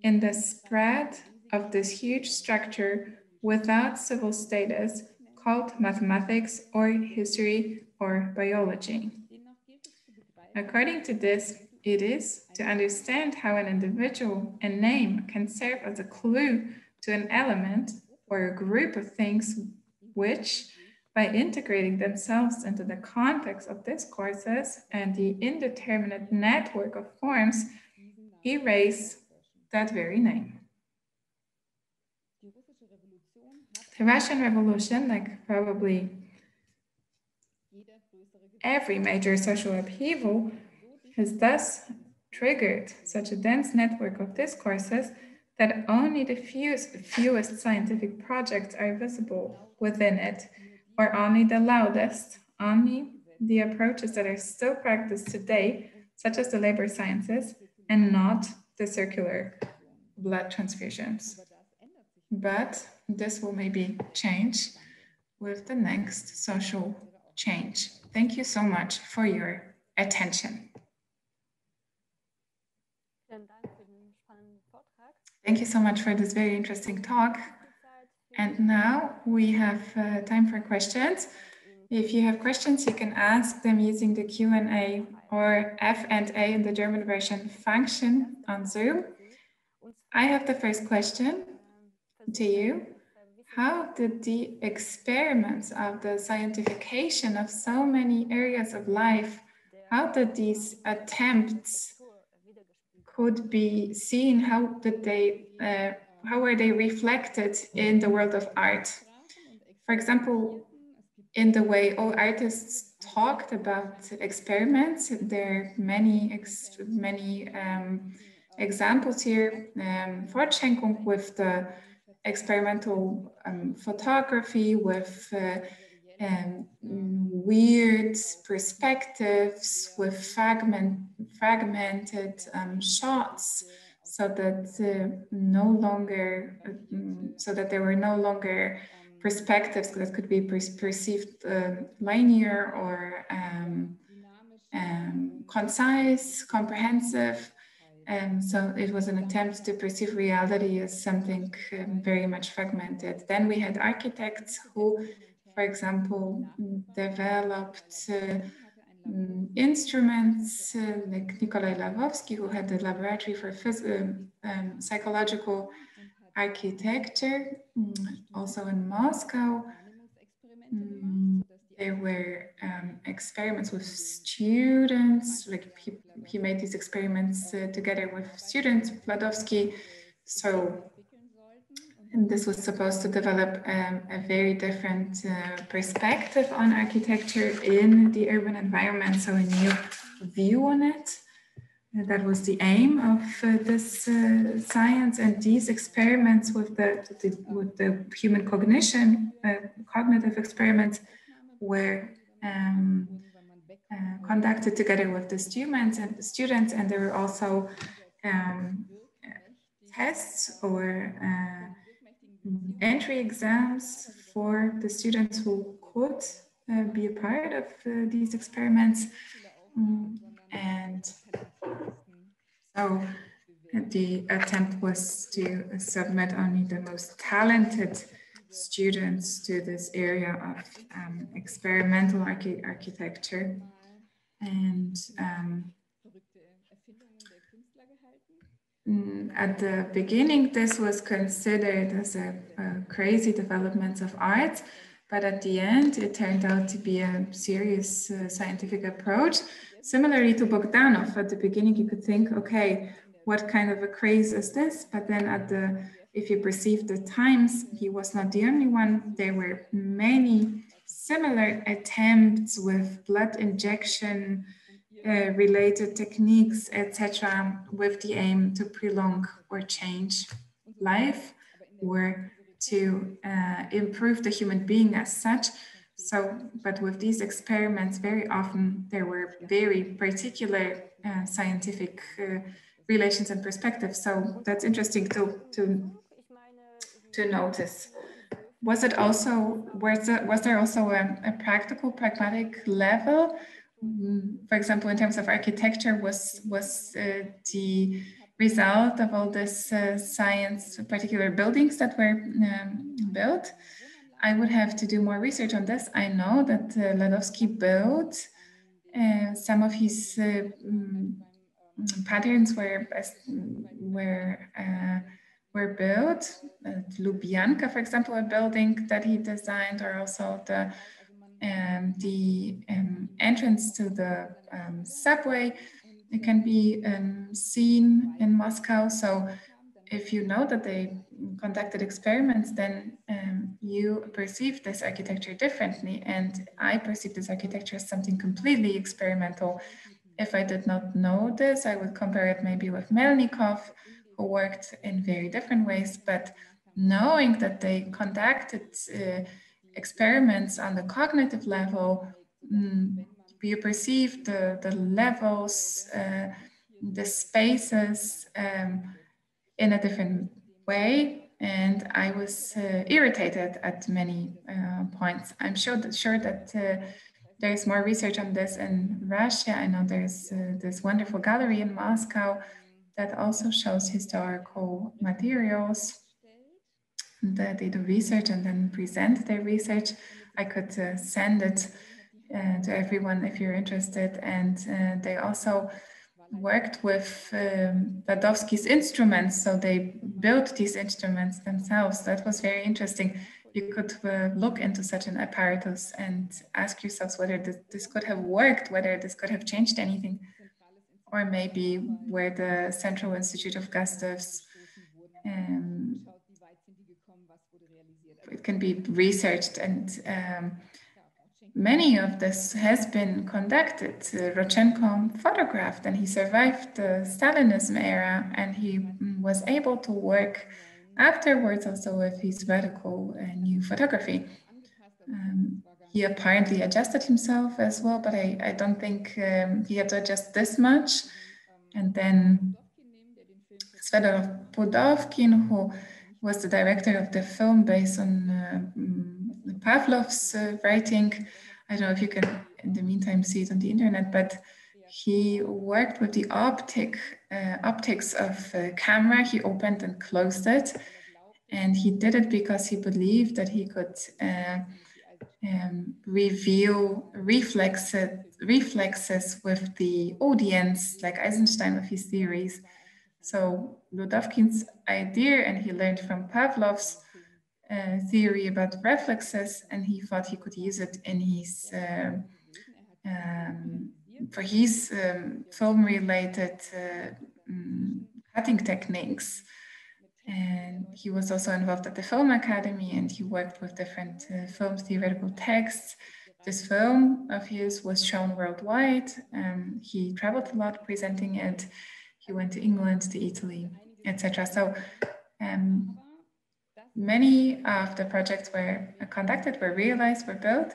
in the spread of this huge structure without civil status called mathematics or history or biology. According to this, it is to understand how an individual, a name, can serve as a clue to an element or a group of things which, by integrating themselves into the context of discourses and the indeterminate network of forms, erase that very name. The Russian Revolution, like probably every major social upheaval, has thus triggered such a dense network of discourses that only the fewest scientific projects are visible within it, or only the loudest, only the approaches that are still practiced today, such as the labor sciences, and not the circular blood transfusions. But this will maybe change with the next social change. Thank you so much for your attention. Thank you so much for this very interesting talk. And now we have time for questions. If you have questions, you can ask them using the Q&A or F&A in the German version function on Zoom. I have the first question to you. How did the experiments of the scientification of so many areas of life, how did these attempts could be seen? How did they were they reflected in the world of art? For example, in the way all artists talked about experiments, there are many examples here. Fortschenkung with the experimental photography, with weird perspectives, with fragmented shots, so that there were no longer perspectives that could be perceived linear or concise, comprehensive. So it was an attempt to perceive reality as something very much fragmented. Then we had architects who, for example, developed instruments like Nikolai Lavovsky, who had the laboratory for psychological architecture, also in Moscow. There were experiments with students, like he made these experiments together with students, Vladovsky. So and this was supposed to develop a very different perspective on architecture in the urban environment, so a new view on it. That was the aim of this science, and these experiments with the human cognition, cognitive experiments, were conducted together with the students, and there were also tests or entry exams for the students who could be a part of these experiments. And so the attempt was to submit only the most talented students to this area of experimental architecture. And at the beginning, this was considered as a crazy development of art, but at the end, it turned out to be a serious scientific approach. Similarly to Bogdanov, at the beginning, you could think, okay, what kind of a craze is this? But then if you perceive the times, he was not the only one. There were many similar attempts with blood injection, related techniques, etc., with the aim to prolong or change life or to improve the human being as such. So, but with these experiments, very often there were very particular scientific relations and perspectives. So that's interesting to notice. Was there also a practical, pragmatic level? For example, in terms of architecture, was the result of all this science, particular buildings that were built? I would have to do more research on this. I know that Ladovsky built some of his patterns were built. Lubyanka, for example, a building that he designed, or also the entrance to the subway. It can be seen in Moscow. So if you know that they conducted experiments, then you perceive this architecture differently. And I perceive this architecture as something completely experimental. If I did not know this, I would compare it maybe with Melnikov, who worked in very different ways. But knowing that they conducted experiments on the cognitive level, you perceive the levels, the spaces in a different way. And I was irritated at many points. I'm sure that there's more research on this in Russia. I know there's this wonderful gallery in Moscow that also shows historical materials. That they do research and then present their research. I could send it to everyone if you're interested. And they also worked with Ladovsky's instruments. So they built these instruments themselves. That was very interesting. You could look into such an apparatus and ask yourselves whether this could have worked, whether this could have changed anything, or maybe where the Central Institute of Gustav's it can be researched, and many of this has been conducted. Rodchenko photographed, and he survived the Stalinism era, and he was able to work afterwards also with his radical new photography. He apparently adjusted himself as well, but I don't think he had to adjust this much. And then Svedor Budovkin, who was the director of the film based on Pavlov's writing. I don't know if you can, in the meantime, see it on the internet, but he worked with the optics of a camera. He opened and closed it. And he did it because he believed that he could reveal reflexes with the audience, like Eisenstein with his theories. So Budovkin's idea, and he learned from Pavlov's theory about reflexes, and he thought he could use it in his for his film-related cutting techniques. And he was also involved at the Film Academy, and he worked with different film theoretical texts. This film of his was shown worldwide. He traveled a lot presenting it. He went to England, to Italy, etc. So many of the projects were conducted, were realized, were built,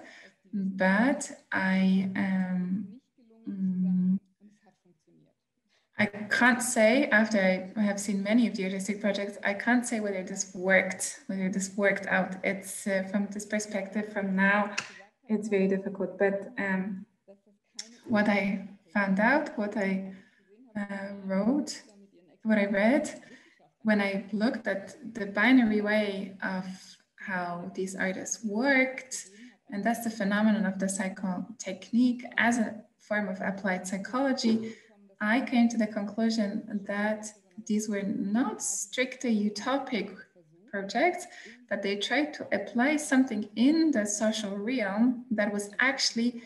but I can't say, after I have seen many of the artistic projects, I can't say whether this worked out. It's from this perspective, from now, it's very difficult. But what I found out, what I wrote, what I read, when I looked at the binary way of how these artists worked, and that's the phenomenon of the psychotechnique as a form of applied psychology, I came to the conclusion that these were not strictly utopic projects, but they tried to apply something in the social realm that was actually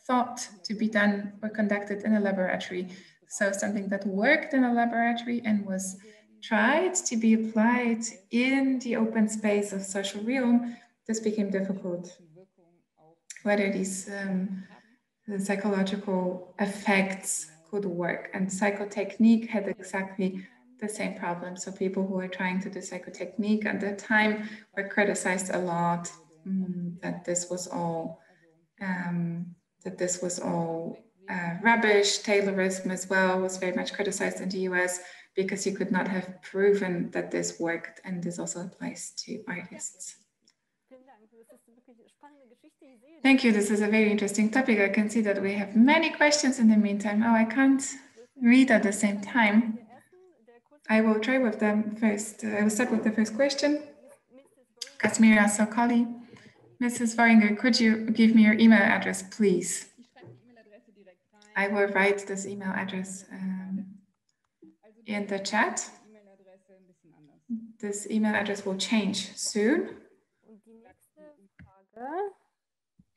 thought to be done or conducted in a laboratory. So something that worked in a laboratory and was tried to be applied in the open space of social realm, this became difficult. Whether these the psychological effects could work, and psychotechnique had exactly the same problem. So people who were trying to do psychotechnique at the time were criticized a lot, that this was all rubbish. Taylorism as well was very much criticized in the US because you could not have proven that this worked, and this also applies to artists. Thank you. This is a very interesting topic. I can see that we have many questions in the meantime. Oh, I can't read at the same time. I will try with them first. I will start with the first question. Kasmira Sokoli. Mrs. Vöhringer, could you give me your email address, please? I will write this email address in the chat. This email address will change soon.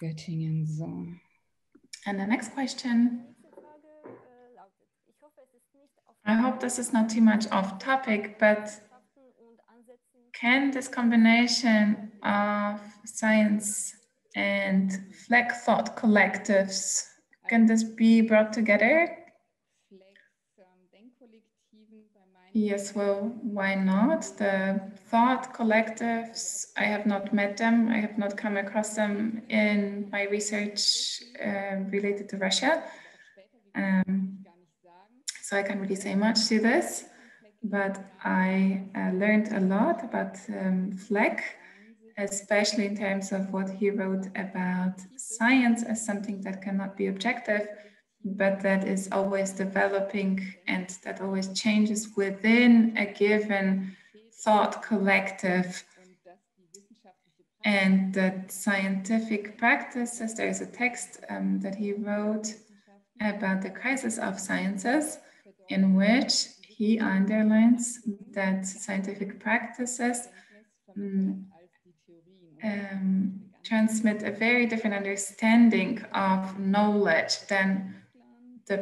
Göttingen, so. And the next question. I hope this is not too much off topic, but can this combination of science and Fleck thought collectives, can this be brought together? Yes, well, why not? The thought collectives, I have not met them. I have not come across them in my research related to Russia. So I can't really say much to this, but I learned a lot about Fleck, especially in terms of what he wrote about science as something that cannot be objective, but that is always developing and that always changes within a given thought collective. And that scientific practices, there is a text that he wrote about the crisis of sciences, in which he underlines that scientific practices transmit a very different understanding of knowledge than the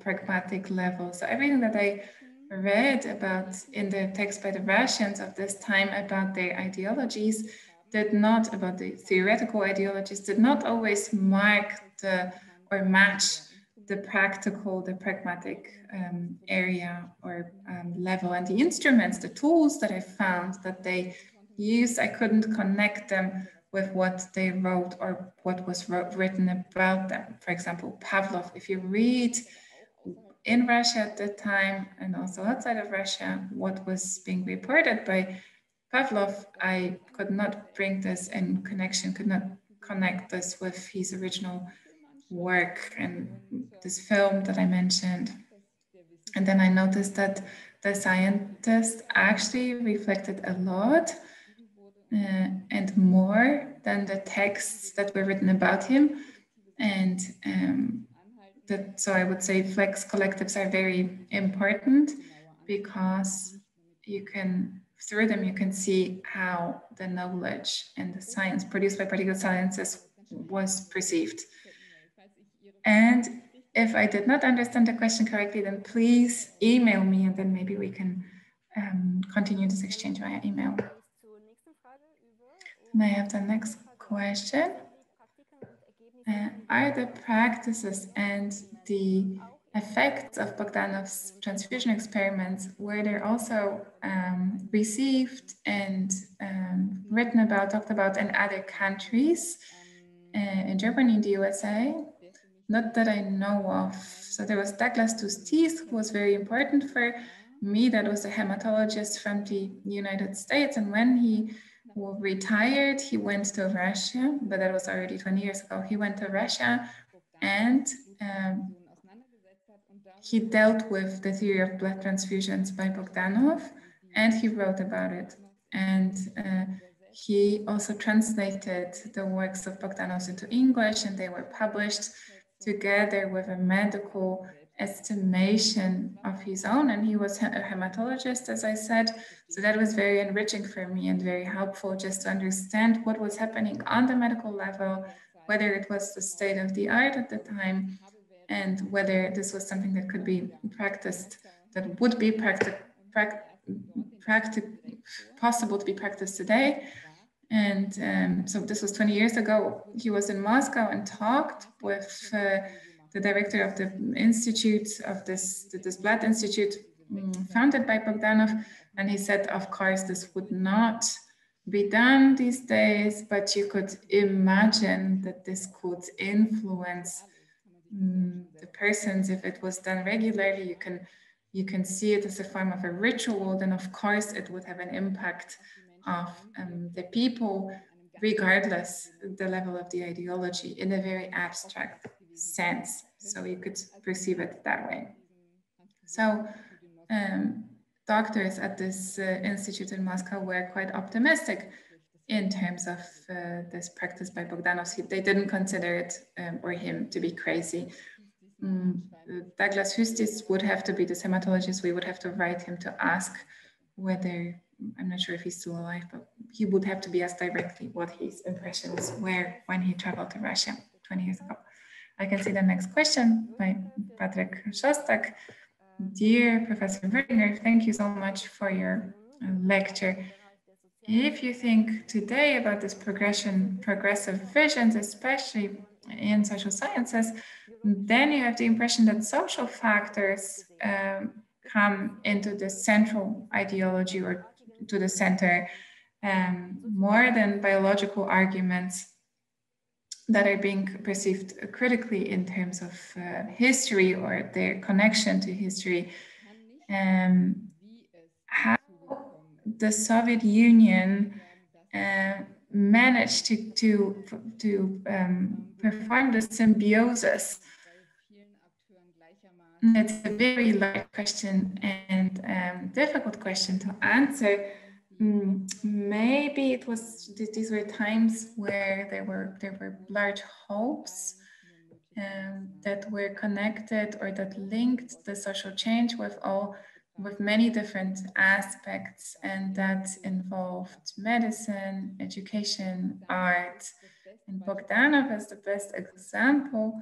pragmatic level. So everything that I read about in the text by the Russians of this time about their ideologies did not, about the theoretical ideologies, did not always mark the or match the practical, the pragmatic area or level. And the instruments, the tools that I found that they used, I couldn't connect them with what they wrote or what was written about them. For example, Pavlov, if you read in Russia at the time and also outside of Russia, what was being reported by Pavlov, I could not bring this in connection, could not connect this with his original work and this film that I mentioned. And then I noticed that the scientist actually reflected a lot and more than the texts that were written about him. And so I would say flex collectives are very important because you can, through them, you can see how the knowledge and the science produced by particular sciences was perceived. And if I did not understand the question correctly, then please email me and then maybe we can continue this exchange via email. And I have the next question. Are the practices and the effects of Bogdanov's transfusion experiments, were they also received and written about, talked about in other countries, in Germany, in the USA? Not that I know of. So there was Douglas Tustis, who was very important for me. That was a hematologist from the United States. And when he retired, he went to Russia, but that was already 20 years ago. He went to Russia and he dealt with the theory of blood transfusions by Bogdanov, and he wrote about it. And he also translated the works of Bogdanov into English, and they were published together with a medical estimation of his own. And he was a hematologist, as I said. So that was very enriching for me and very helpful just to understand what was happening on the medical level, whether it was the state of the art at the time, and whether this was something that could be practiced, that would be possible to be practiced today. And so this was 20 years ago. He was in Moscow and talked with the director of the institute, of this blood institute founded by Bogdanov. And he said, of course, this would not be done these days, but you could imagine that this could influence the persons if it was done regularly. You can see it as a form of a ritual, then of course it would have an impact of the people, regardless the level of the ideology, in a very abstract sense. So you could perceive it that way. So doctors at this institute in Moscow were quite optimistic in terms of this practice by Bogdanov. They didn't consider it or him to be crazy. Douglas Hustis would have to be the hematologist. We would have to write him to ask whether, I'm not sure if he's still alive, but he would have to be asked directly what his impressions were when he traveled to Russia 20 years ago. I can see the next question by Patrick Szostak. Dear Professor Vöhringer, thank you so much for your lecture. If you think today about this progressive visions, especially in social sciences, then you have the impression that social factors come into the central ideology or to the center more than biological arguments that are being perceived critically in terms of history or their connection to history. How the Soviet Union managed to perform the symbiosis. It's a very large question and difficult question to answer. Maybe it was, these were times where there were large hopes that were connected or that linked the social change with many different aspects, and that involved medicine, education, art. And Bogdanov is the best example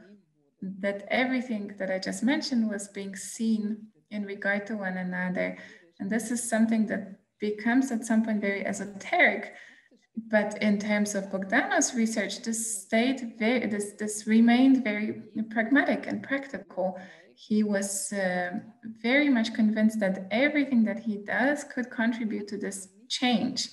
that everything that I just mentioned was being seen in regard to one another. And this is something that becomes at some point very esoteric. But in terms of Bogdanov's research, this remained very pragmatic and practical. He was very much convinced that everything that he does could contribute to this change.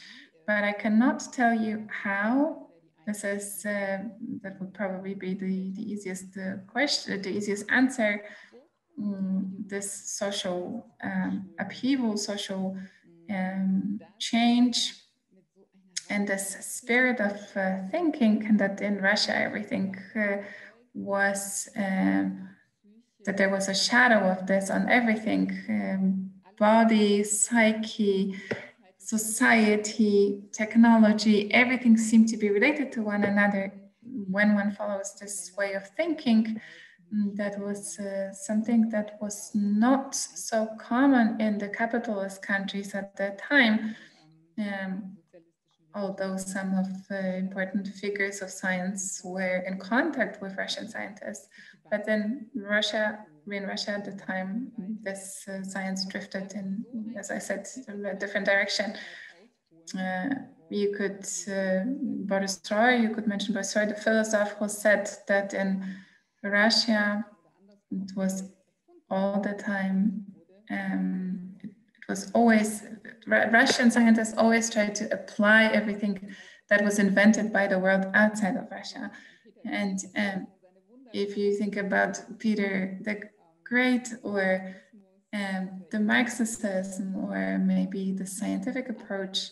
But I cannot tell you how. This is that would probably be the easiest question, the easiest answer. This social upheaval, social change, and this spirit of thinking, and that in Russia everything was that there was a shadow of this on everything: body, psyche, society, technology. Everything seemed to be related to one another when one follows this way of thinking. That was something that was not so common in the capitalist countries at that time. Although some of the important figures of science were in contact with Russian scientists. But then in Russia at the time, this science drifted in, as I said, in a different direction. You could, Boris Roy, you could mention Boris Roy, the philosopher, who said that in Russia, it was all the time, it was always, Russian scientists always tried to apply everything that was invented by the world outside of Russia. And if you think about Peter the Great, or the Marxism, or maybe the scientific approach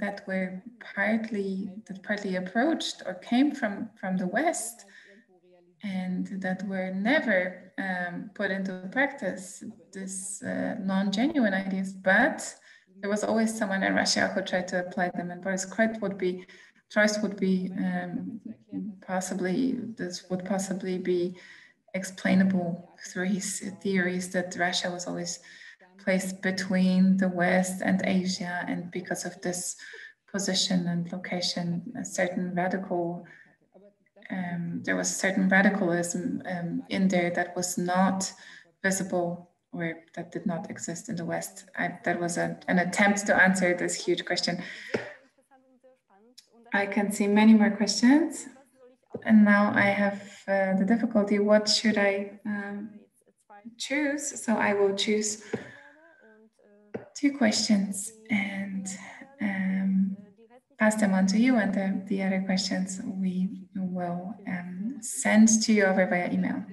that partly approached or came from the West, and that were never put into practice, this non-genuine ideas, but there was always someone in Russia who tried to apply them, and Boris Kreutz would be possibly be explainable through his theories that Russia was always placed between the West and Asia, and because of this position and location, there was certain radicalism in there that was not visible, or that did not exist in the West. That was an attempt to answer this huge question. I can see many more questions. And now I have the difficulty, what should I choose? So I will choose 2 questions and pass them on to you, and the other questions we will send to you over via email.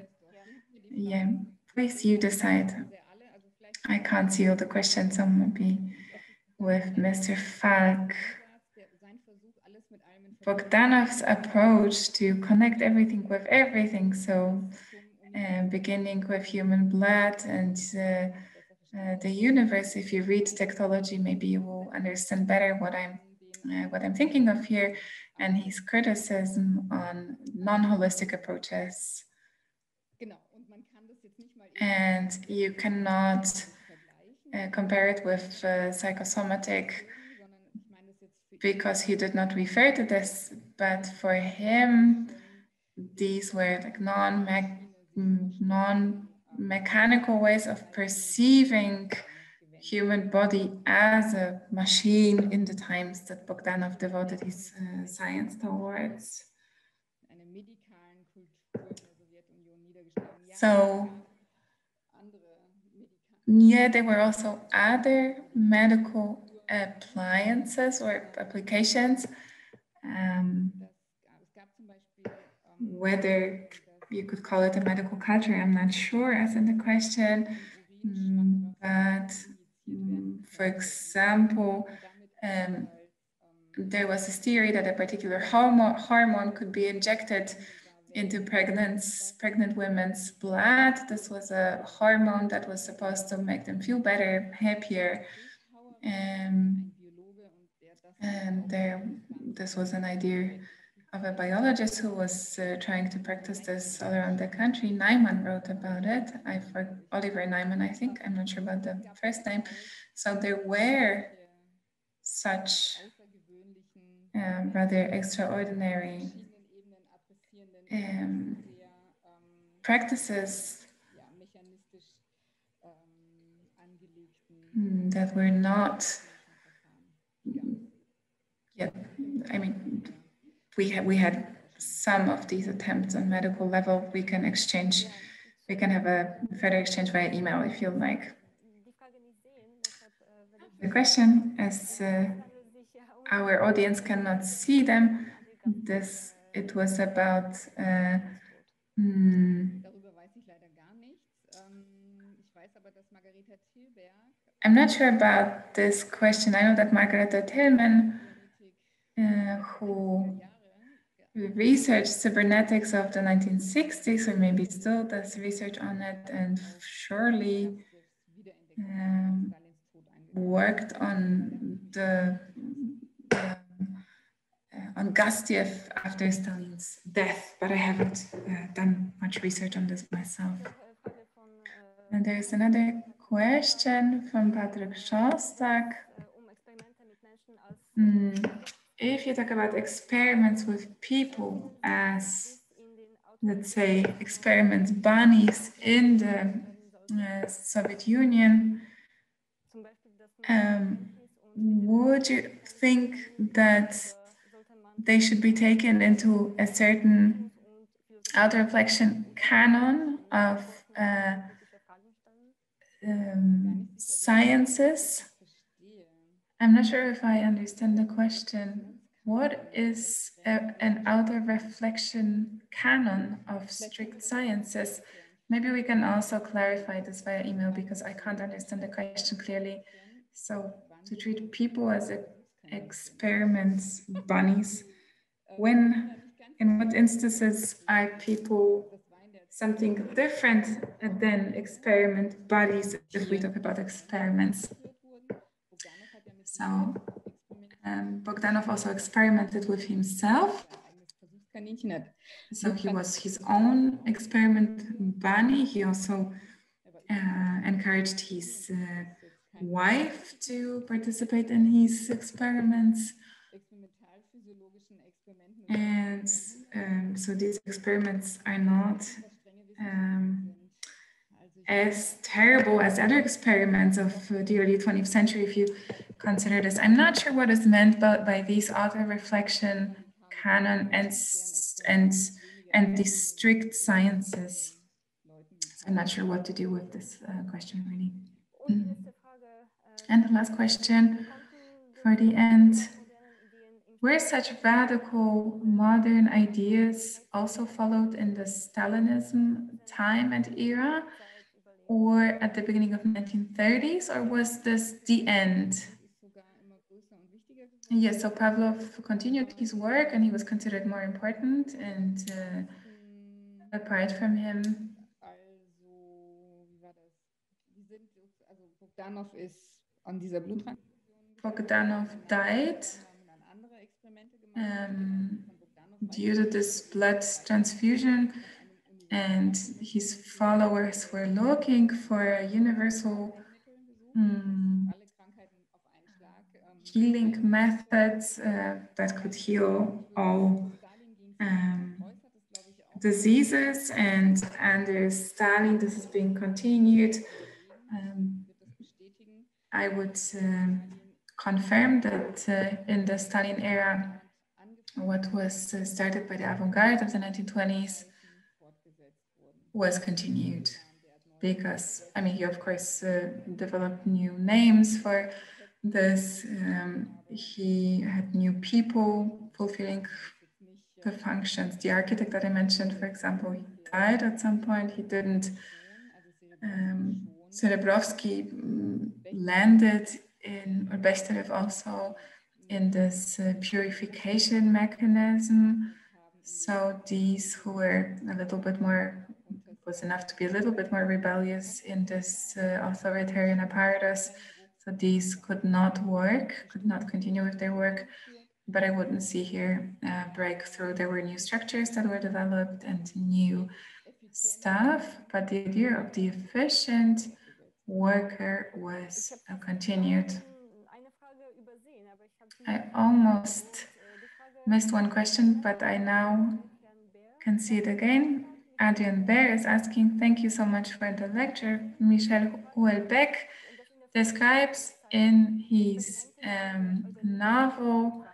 Yeah, please, you decide. I can't see all the questions, so maybe with Mr. Falk. Bogdanov's approach to connect everything with everything, so beginning with human blood and the universe. If you read Technology, maybe you will understand better what I'm thinking of here, and his criticism on non-holistic approaches. And you cannot compare it with psychosomatic, because he did not refer to this, but for him, these were like non-mechanical ways of perceiving human body as a machine in the times that Bogdanov devoted his science towards. So, yeah, there were also other medical appliances or applications, whether you could call it a medical culture, I'm not sure, as in the question, but for example, there was this theory that a particular hormone could be injected into pregnant women's blood. This was a hormone that was supposed to make them feel better, happier. And this was an idea of a biologist who was trying to practice this all around the country. Nyman wrote about it. Oliver Nyman, I think. I'm not sure about the first name. So there were such rather extraordinary practices that were not, yeah, I mean, we had some of these attempts on medical level. We can exchange, we can have a further exchange via email if you like. The question, as our audience cannot see them, it was about I'm not sure about this question. I know that Margarete Tillman, who researched cybernetics of the 1960s, or maybe still does research on it, and surely worked on the on Gastiev after Stalin's death, but I haven't done much research on this myself. And there's another question from Patrick Schostak. If you talk about experiments with people as, let's say, experiment bunnies in the Soviet Union, would you think that they should be taken into a certain auto-reflection canon of sciences? I'm not sure if I understand the question. What is an auto-reflection canon of strict sciences? Maybe we can also clarify this via email because I can't understand the question clearly. So to treat people as experiments bunnies, when, in what instances are people something different than experiment bodies if we talk about experiments? So Bogdanov also experimented with himself. So he was his own experiment bunny. He also encouraged his wife to participate in his experiments. And so these experiments are not as terrible as other experiments of the early 20th century, if you consider this. I'm not sure what is meant by these auto-reflection canon and these strict sciences. So I'm not sure what to do with this question, really. And the last question for the end. Were such radical modern ideas also followed in the Stalinism time and era, or at the beginning of the 1930s, or was this the end? Yes, so Pavlov continued his work and he was considered more important, and apart from him, Bogdanov died due to this blood transfusion, and his followers were looking for a universal healing methods that could heal all diseases, and under Stalin this is being continued. I would confirm that in the Stalin era, what was started by the avant-garde of the 1920s was continued, because, I mean, he of course developed new names for this. He had new people fulfilling the functions. The architect that I mentioned, for example, he died at some point. He didn't. Serebrovsky landed in, or Bechterev also, in this purification mechanism. So these who were a little bit more, was enough to be a little bit more rebellious in this authoritarian apparatus. So these could not work, could not continue with their work. But I wouldn't see here a breakthrough. There were new structures that were developed and new stuff, but the idea of the efficient worker was continued. I almost missed one question, but I now can see it again. Adrian Baer is asking, thank you so much for the lecture. Michel Houellebecq describes in his novel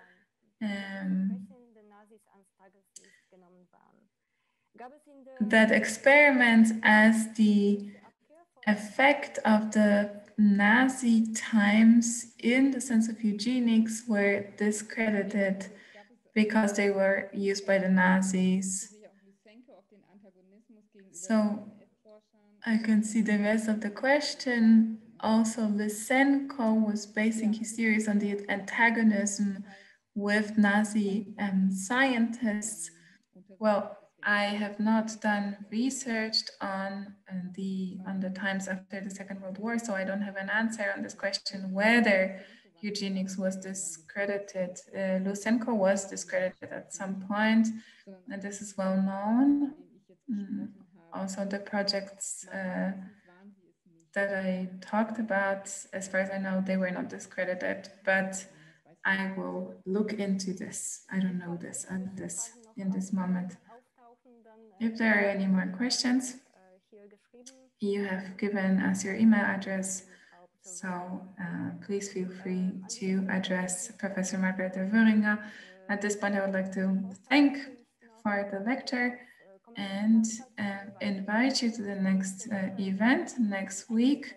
that experiments as the effect of the Nazi times in the sense of eugenics were discredited because they were used by the Nazis. So I can see the rest of the question. Also, Lysenko was basing his theories on the antagonism with Nazi scientists. Well, I have not done research on the times after the Second World War, so I don't have an answer on this question whether eugenics was discredited. Lysenko was discredited at some point, and this is well known. Also, the projects that I talked about, as far as I know, they were not discredited, but I will look into this. I don't know this in this moment. If there are any more questions, you have given us your email address, so please feel free to address Professor Margarete Vöhringer. At this point, I would like to thank for the lecture and invite you to the next event next week.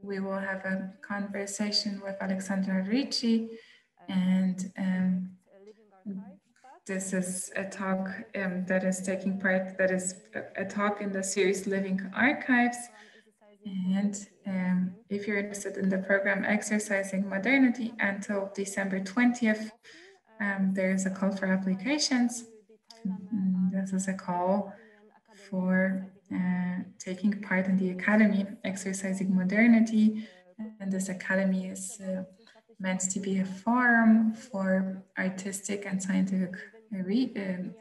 We will have a conversation with Alexandra Ricci, and this is a talk that is taking part, that is a talk in the series Living Archives. And if you're interested in the program Exercising Modernity until December 20th, there is a call for applications. This is a call for taking part in the Academy Exercising Modernity. And this Academy is meant to be a forum for artistic and scientific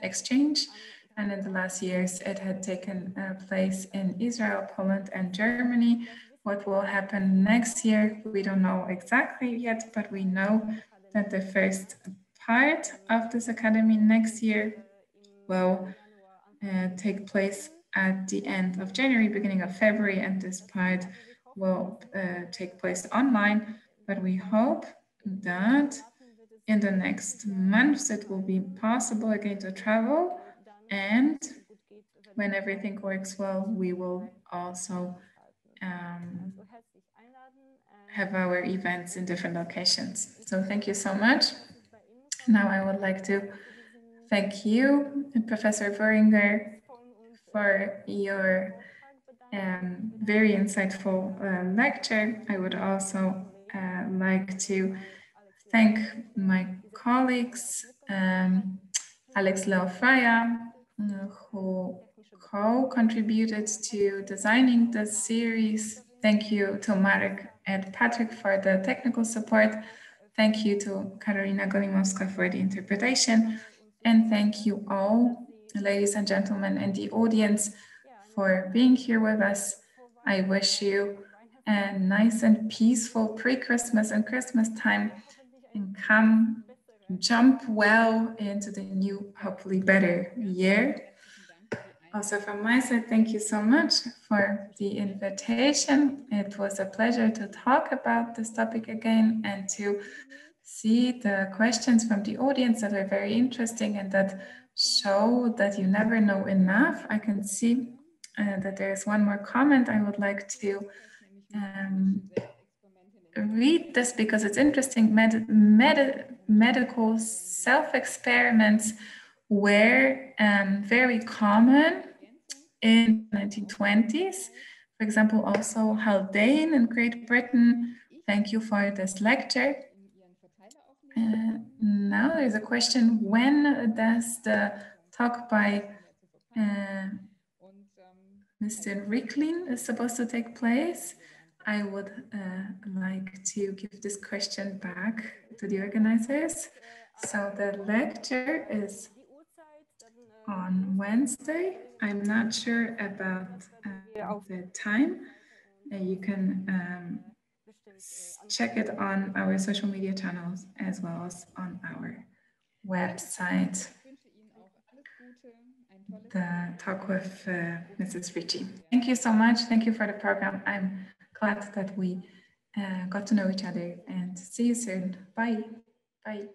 exchange. And in the last years, it had taken place in Israel, Poland, and Germany. What will happen next year, we don't know exactly yet, but we know that the first part of this academy next year will take place at the end of January, beginning of February, and this part will take place online. But we hope that in the next months it will be possible again to travel, and when everything works well, we will also have our events in different locations. So thank you so much. Now I would like to thank you, Professor Vöhringer, for your very insightful lecture. I would also like to thank my colleagues, Alex Leo-Freya, who co-contributed to designing the series. Thank you to Marek and Patrick for the technical support. Thank you to Karolina Golimowska for the interpretation. And thank you all, ladies and gentlemen, and the audience for being here with us. I wish you a nice and peaceful pre-Christmas and Christmas time, and jump well into the new, hopefully better year. Also from my side, thank you so much for the invitation. It was a pleasure to talk about this topic again and to see the questions from the audience that are very interesting and that show that you never know enough. I can see that there's one more comment. I would like to read this because it's interesting. Medical self-experiments were very common in the 1920s. For example, also Haldane in Great Britain. Thank you for this lecture. Now there's a question, when does the talk by Mr. Ricklin is supposed to take place? I would like to give this question back to the organizers. So the lecture is on Wednesday. I'm not sure about the time. You can check it on our social media channels as well as on our website. The talk with Mrs. Ricci. Thank you so much. Thank you for the program. I'm glad that we got to know each other, and see you soon. Bye. Bye.